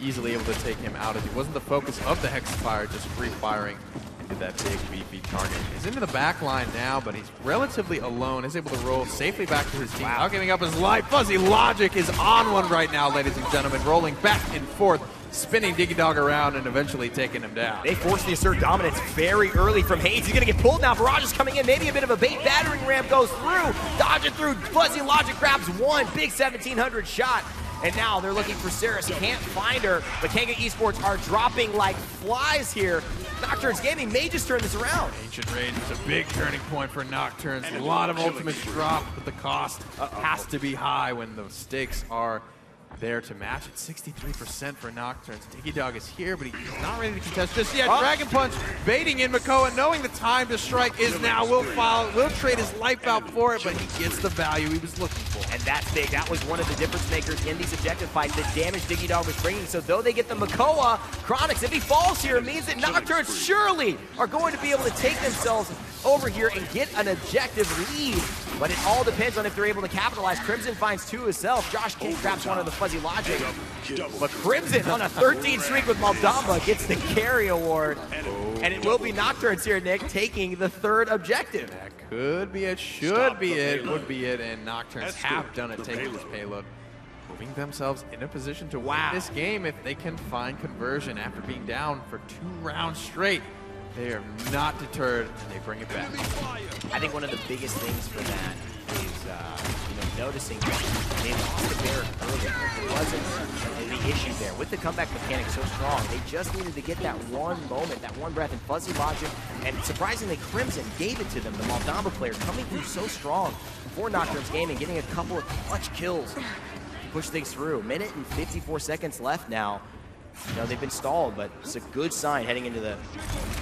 easily able to take him out as he wasn't the focus of the etaceH, just free firing into that big beefy target. He's into the back line now, but he's relatively alone. Is able to roll safely back to his team. Not giving up his life. FuzzyLogic is on one right now, ladies and gentlemen, rolling back and forth, spinning DiGeDoG around and eventually taking him down. They force the assert dominance very early from Haydz. He's going to get pulled now. Barrage is coming in. Maybe a bit of a bait battering ram goes through. Dodging through. FuzzyLogic grabs one. Big 1700 shot. And now they're looking for Saris. Can't find her. But Kanga Esports are dropping like flies here. Nocturns Gaming may just turn this around. Ancient Rage is a big turning point for Nocturnes. A lot of ultimates drop, but the cost has to be high when the stakes are there to match it. 63% for Nocturnes. DiGeDoG is here, but he's not ready to contest just yet. Dragon Punch baiting in Makoa, knowing the time to strike is now. Will trade his life out for it, but he gets the value he was looking for. And that's big. That was one of the difference makers in these objective fights, the damage DiGeDoG was bringing. So though they get the Makoa, Kronicx, if he falls here, it means that Nocturnes surely are going to be able to take themselves over here and get an objective lead. But it all depends on if they're able to capitalize. Crimson finds 2 himself. Joshkent grabs one of the fuzzy logic. But Crimson on a 13 streak with Moldamba gets the carry award. And it will be Nocturns here, Nick, taking the 3rd objective. That could be it, should be it, would be it, and Nocturns have done it, taking this payload, moving themselves in a position to win this game if they can find conversion after being down for 2 rounds straight. They are not deterred, and they bring it back. I think one of the biggest things for that is noticing that they lost the bear early. It wasn't the issue there. With the comeback mechanic so strong, they just needed to get that one moment, that one breath, and fuzzy logic. And surprisingly, Crimson gave it to them. The Moldamba player coming through so strong for Nocturns Gaming, getting a couple of clutch kills to push things through. Minute and 54 seconds left now. They've been stalled, but it's a good sign heading into the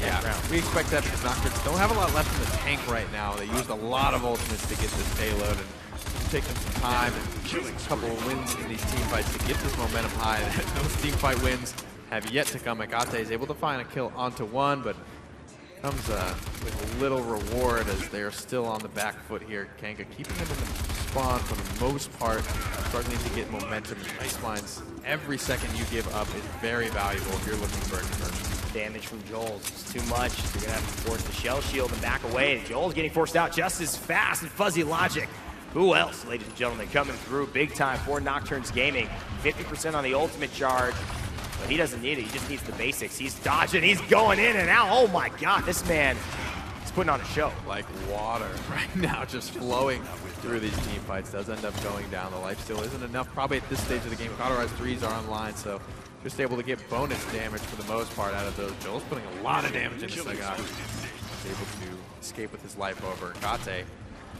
next round. We expect that because Nocturns don't have a lot left in the tank right now. They used a lot of ultimates to get this payload, and it's taken some time and a couple of wins in these team fights to get this momentum high. Those team fight wins have yet to come. Agate is able to find a kill onto one, but comes with a little reward as they are still on the back foot here. Kanga keeping them in the spawn for the most part, struggling to get momentum. Ice lines, every second you give up is very valuable if you're looking for a conversion. Damage from Joelz is too much. You're going to have to force the shell shield and back away. Joelz getting forced out just as fast, and fuzzy logic. Who else, ladies and gentlemen, coming through big time for Nocturns Gaming. 50% on the ultimate charge. But he doesn't need it, he just needs the basics. He's dodging, he's going in and out. Oh my God, this man is putting on a show. Like water right now, just flowing through these team fights. Does end up going down. The life steal isn't enough probably at this stage of the game. Cauterized 3s are online, so just able to get bonus damage for the most part out of those. Joel's putting a lot of damage into Saadhak. He's able to escape with his life over. Kate,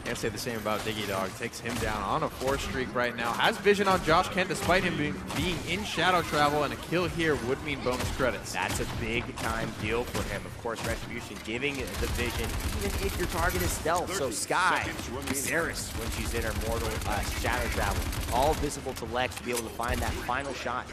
can't say the same about DiGeDoG. Takes him down on a 4 streak right now. Has vision on Joshkent despite him being in shadow travel, and a kill here would mean bonus credits. That's a big time deal for him. Of course, Retribution giving the vision, even if your target is stealth. So Sky, Xeris, when she's in her mortal shadow travel, all visible to Lex to be able to find that final shot.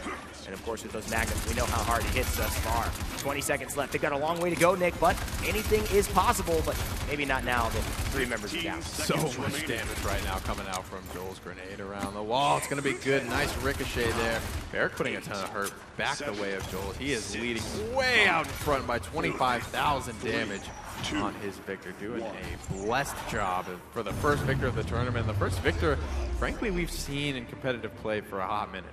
And of course, with those magnums, we know how hard it hits thus far. 20 seconds left. They've got a long way to go, Nick, but anything is possible, but maybe not now that 3 members are down. So much damage right now coming out from Joel's grenade around the wall. It's going to be good. Nice ricochet there. Barrick putting a ton of hurt back the way of Joel. He is leading way out in front by 25,000 damage on his Victor, doing a blessed job for the first Victor of the tournament. The first Victor, frankly, we've seen in competitive play for a hot minute.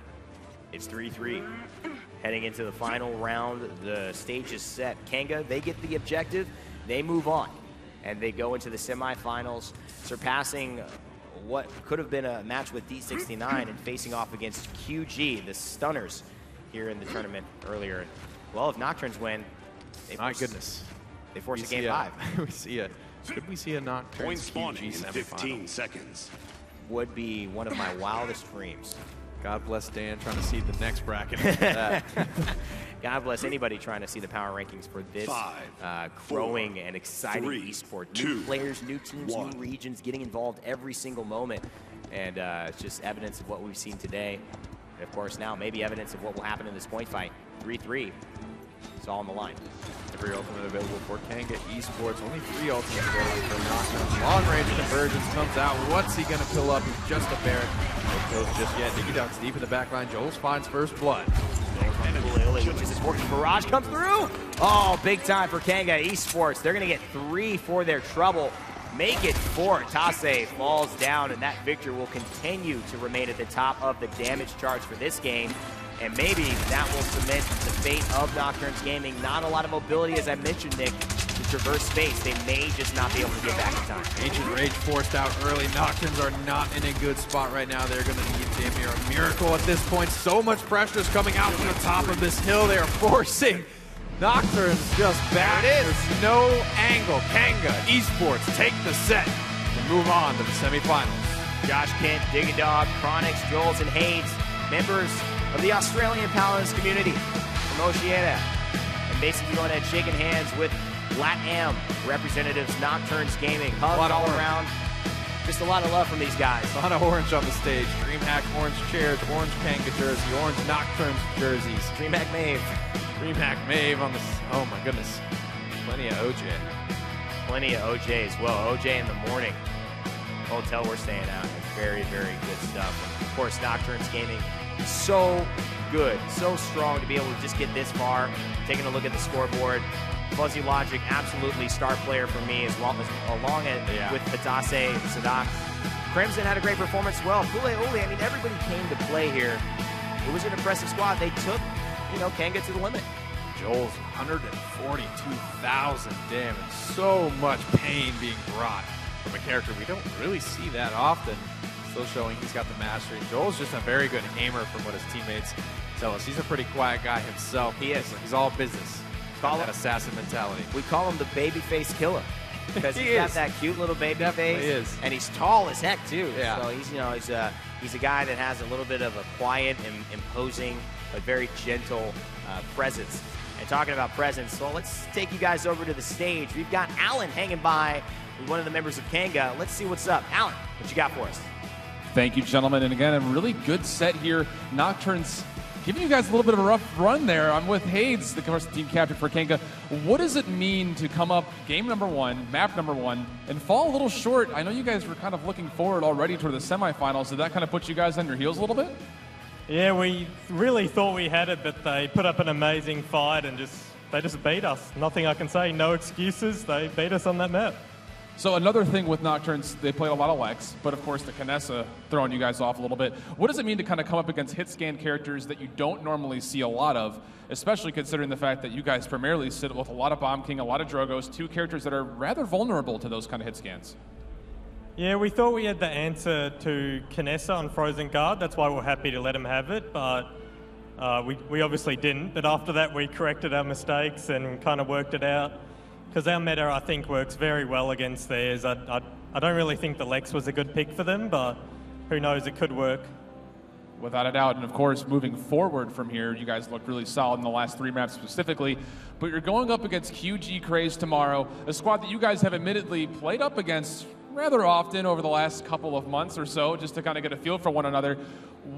It's 3-3. Heading into the final round, the stage is set. Kanga, they get the objective, they move on, and they go into the semifinals, surpassing what could have been a match with D69 and facing off against QG, the Stunners, here in the tournament earlier. Well, if Nocturns win, they force a game 5. Could we see a Nocturns QG semifinal? 15 seconds. Would be one of my wildest dreams. God bless Dan trying to see the next bracket. God bless anybody trying to see the power rankings for this growing and exciting esport. New players, new teams, new regions, getting involved every single moment. And it's just evidence of what we've seen today. And of course now maybe evidence of what will happen in this point fight. 3-3. It's all on the line. Every ultimate available for Kanga Esports. Only 3 ultimates available for Nocturns. Long range convergence comes out. What's he going to pill up? He's just a Barrett. No kills just yet. DiGeDoG's deep in the back line. Joelz finds first blood. Puleule, which is his working barrage, comes through. Oh, big time for Kanga Esports. They're going to get 3 for their trouble. Make it 4. etaceH falls down, and that Victor will continue to remain at the top of the damage charge for this game. And maybe that will cement the fate of Nocturns Gaming. Not a lot of mobility, as I mentioned, Nick, to traverse space. They may just not be able to get back in time. Ancient Rage forced out early. Nocturns are not in a good spot right now. They're going to need damn near a miracle at this point. So much pressure is coming out from the top of this hill. They are forcing Nocturns just back. There's no angle. Kanga Esports take the set and move on to the semifinals. Joshkent, DiGeDoG, Kronicx, Joelz, and Haydz, members of the Australian Paladins community from Oceania. And basically going ahead shaking hands with LATAM representatives, Nocturns Gaming. Hugs all around. Just a lot of love from these guys. A lot of orange on the stage. Dreamhack orange chairs, orange Kanga jersey, orange Nocturns jerseys. Dreamhack Mave. Dreamhack Mave on the, oh my goodness. Plenty of OJ. plenty of OJ as well. OJ in the morning. Hotel we're staying at. Very, very good stuff. And of course, Nocturns Gaming, so good, so strong to be able to just get this far. Taking a look at the scoreboard. Fuzzy Logic, absolutely star player for me, as well as along with etaceH and Saadhak. Crimson had a great performance as well. Puleule, I mean, everybody came to play here. It was an impressive squad. They took, Kanga to the limit. Joelz, 142,000 damage. So much pain being brought from a character we don't really see that often. Still showing he's got the mastery. Joel's just a very good aimer from what his teammates tell us. He's a pretty quiet guy himself. He is. He's all business. Call that assassin mentality. We call him the babyface killer because he's got that cute little baby face, and he's tall as heck too. Yeah. So he's a guy that has a little bit of a quiet and imposing but very gentle presence. And talking about presence, so let's take you guys over to the stage. We've got Alan hanging by with one of the members of Kanga. Let's see what's up. Alan, what you got for us? Thank you, gentlemen. And again, a really good set here. Nocturns giving you guys a little bit of a rough run there. I'm with Haydz, the team captain for Kanga. What does it mean to come up game number 1, map number 1, and fall a little short? I know you guys were kind of looking forward already toward the semifinals. Did that kind of put you guys on your heels a little bit? Yeah, we really thought we had it, but they put up an amazing fight and they just beat us. Nothing I can say, no excuses. They beat us on that map. So another thing with Nocturns, they played a lot of Lex, but of course the Kinessa throwing you guys off a little bit. What does it mean to kind of come up against hit scan characters that you don't normally see a lot of, especially considering the fact that you guys primarily sit with a lot of Bomb King, a lot of Drogos, 2 characters that are rather vulnerable to those kind of hit scans? Yeah, we thought we had the answer to Kinessa on Frozen Guard. That's why we're happy to let him have it, but we obviously didn't. But after that, we corrected our mistakes and kind of worked it out. Because our meta, I think, works very well against theirs. I don't really think the Lex was a good pick for them, but who knows, it could work. Without a doubt, and of course, moving forward from here, you guys look really solid in the last 3 maps specifically, but you're going up against QG Craze tomorrow, a squad that you guys have admittedly played up against rather often over the last couple of months or so, just to kind of get a feel for one another.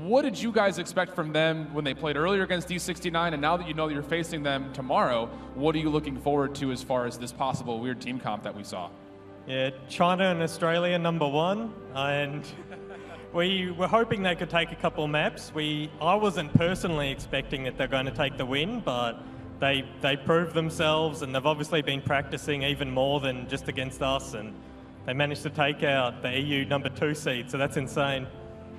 What did you guys expect from them when they played earlier against D69, and now that you know that you're facing them tomorrow, what are you looking forward to as far as this possible weird team comp that we saw? Yeah, China and Australia #1, and we were hoping they could take a couple maps. I wasn't personally expecting that they're going to take the win, but they proved themselves, and they've obviously been practicing even more than just against us, and they managed to take out the EU #2 seed, so that's insane.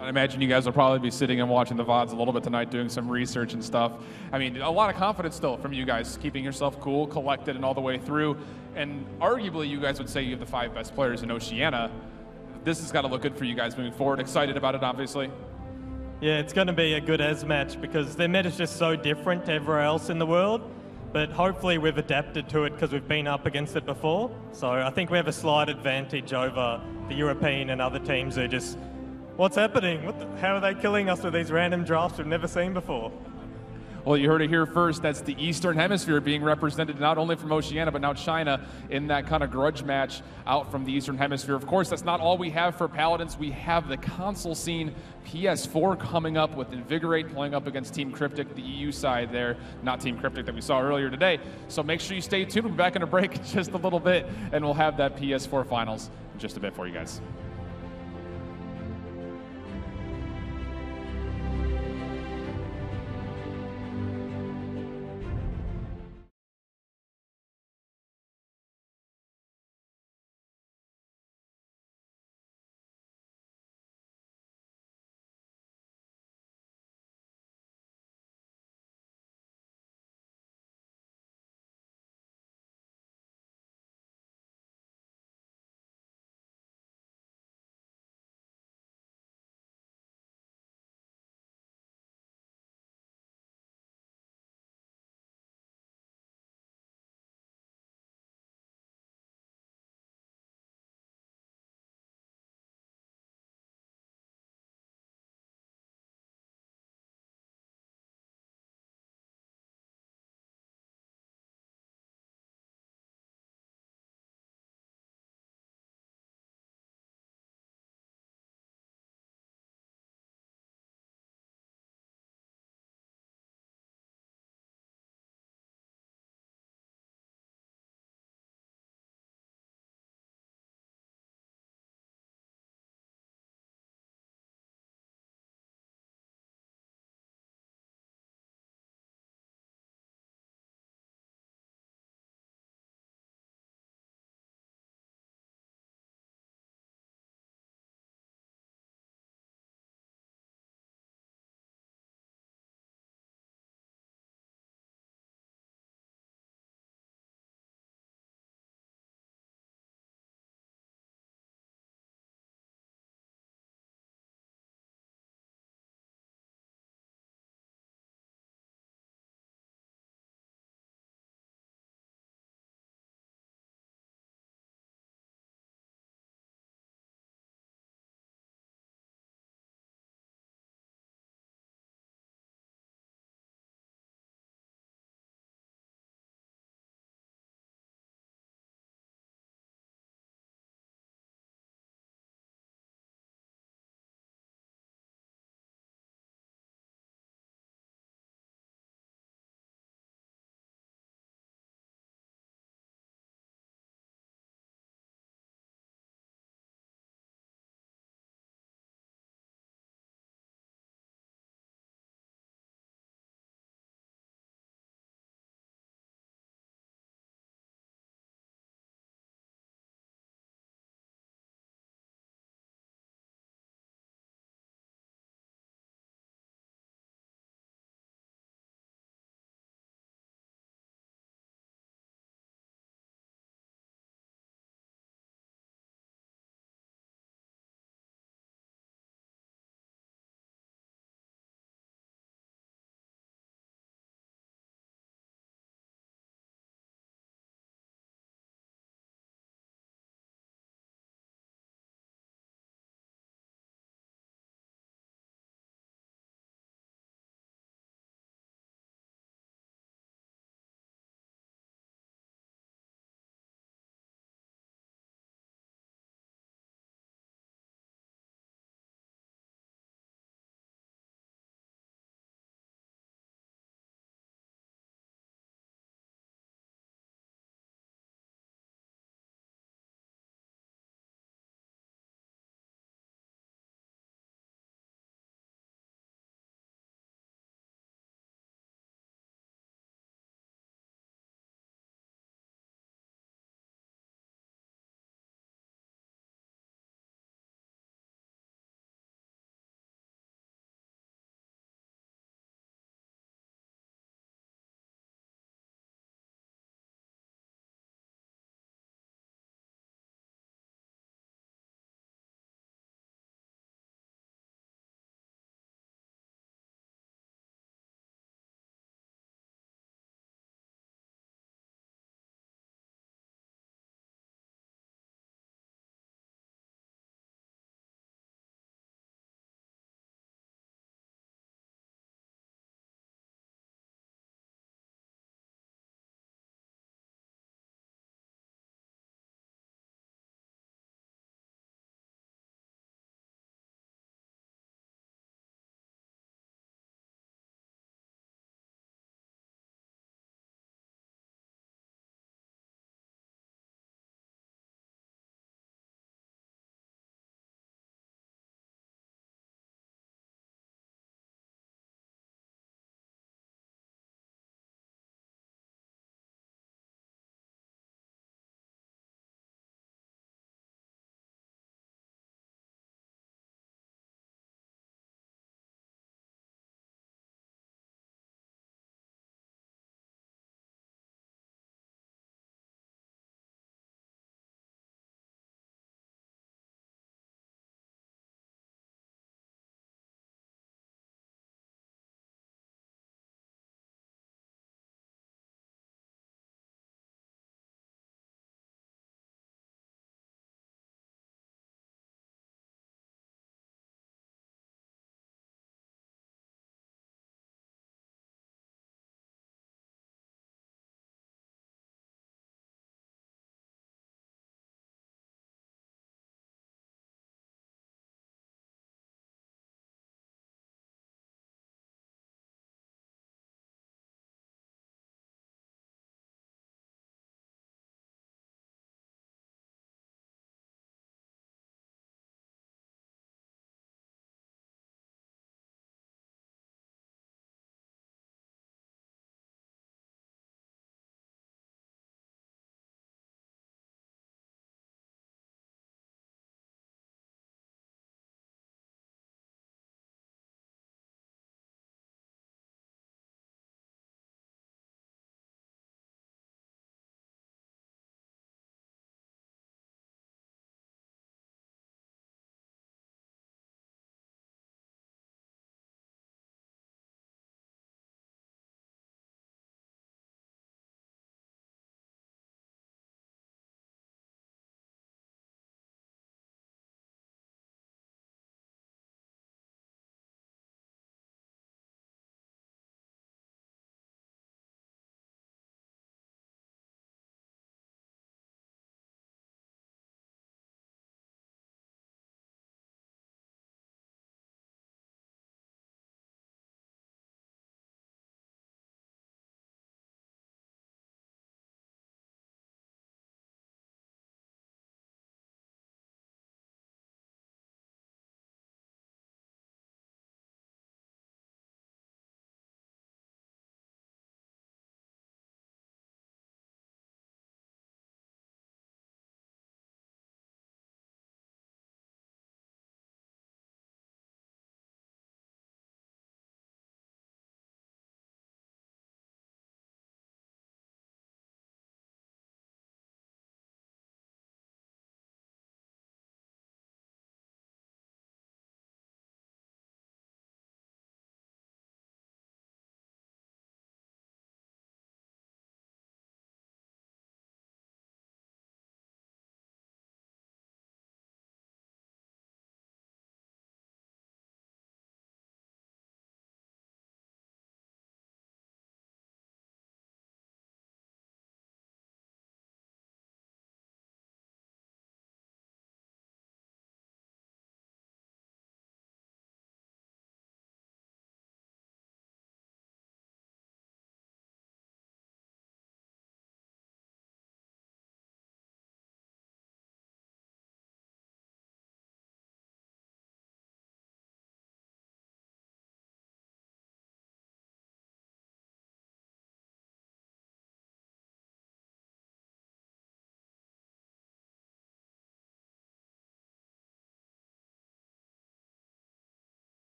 I imagine you guys will probably be sitting and watching the VODs a little bit tonight, doing some research and stuff. I mean, a lot of confidence still from you guys, keeping yourself cool, collected, and all the way through. And arguably, you guys would say you have the 5 best players in Oceania. This has got to look good for you guys moving forward. Excited about it, obviously. Yeah, it's going to be a good ES match because their meta is just so different to everywhere else in the world. But hopefully we've adapted to it because we've been up against it before. So I think we have a slight advantage over the European and other teams who just, what's happening? How are they killing us with these random drafts we've never seen before? Well, you heard it here first. That's the Eastern Hemisphere being represented not only from Oceania, but now China in that kind of grudge match out from the Eastern Hemisphere. Of course, that's not all we have for Paladins. We have the console scene, PS4 coming up with Invigorate playing up against Team Cryptic, the EU side there, not Team Cryptic that we saw earlier today. So make sure you stay tuned. We'll be back in a break in just a little bit, and we'll have that PS4 finals in just a bit for you guys.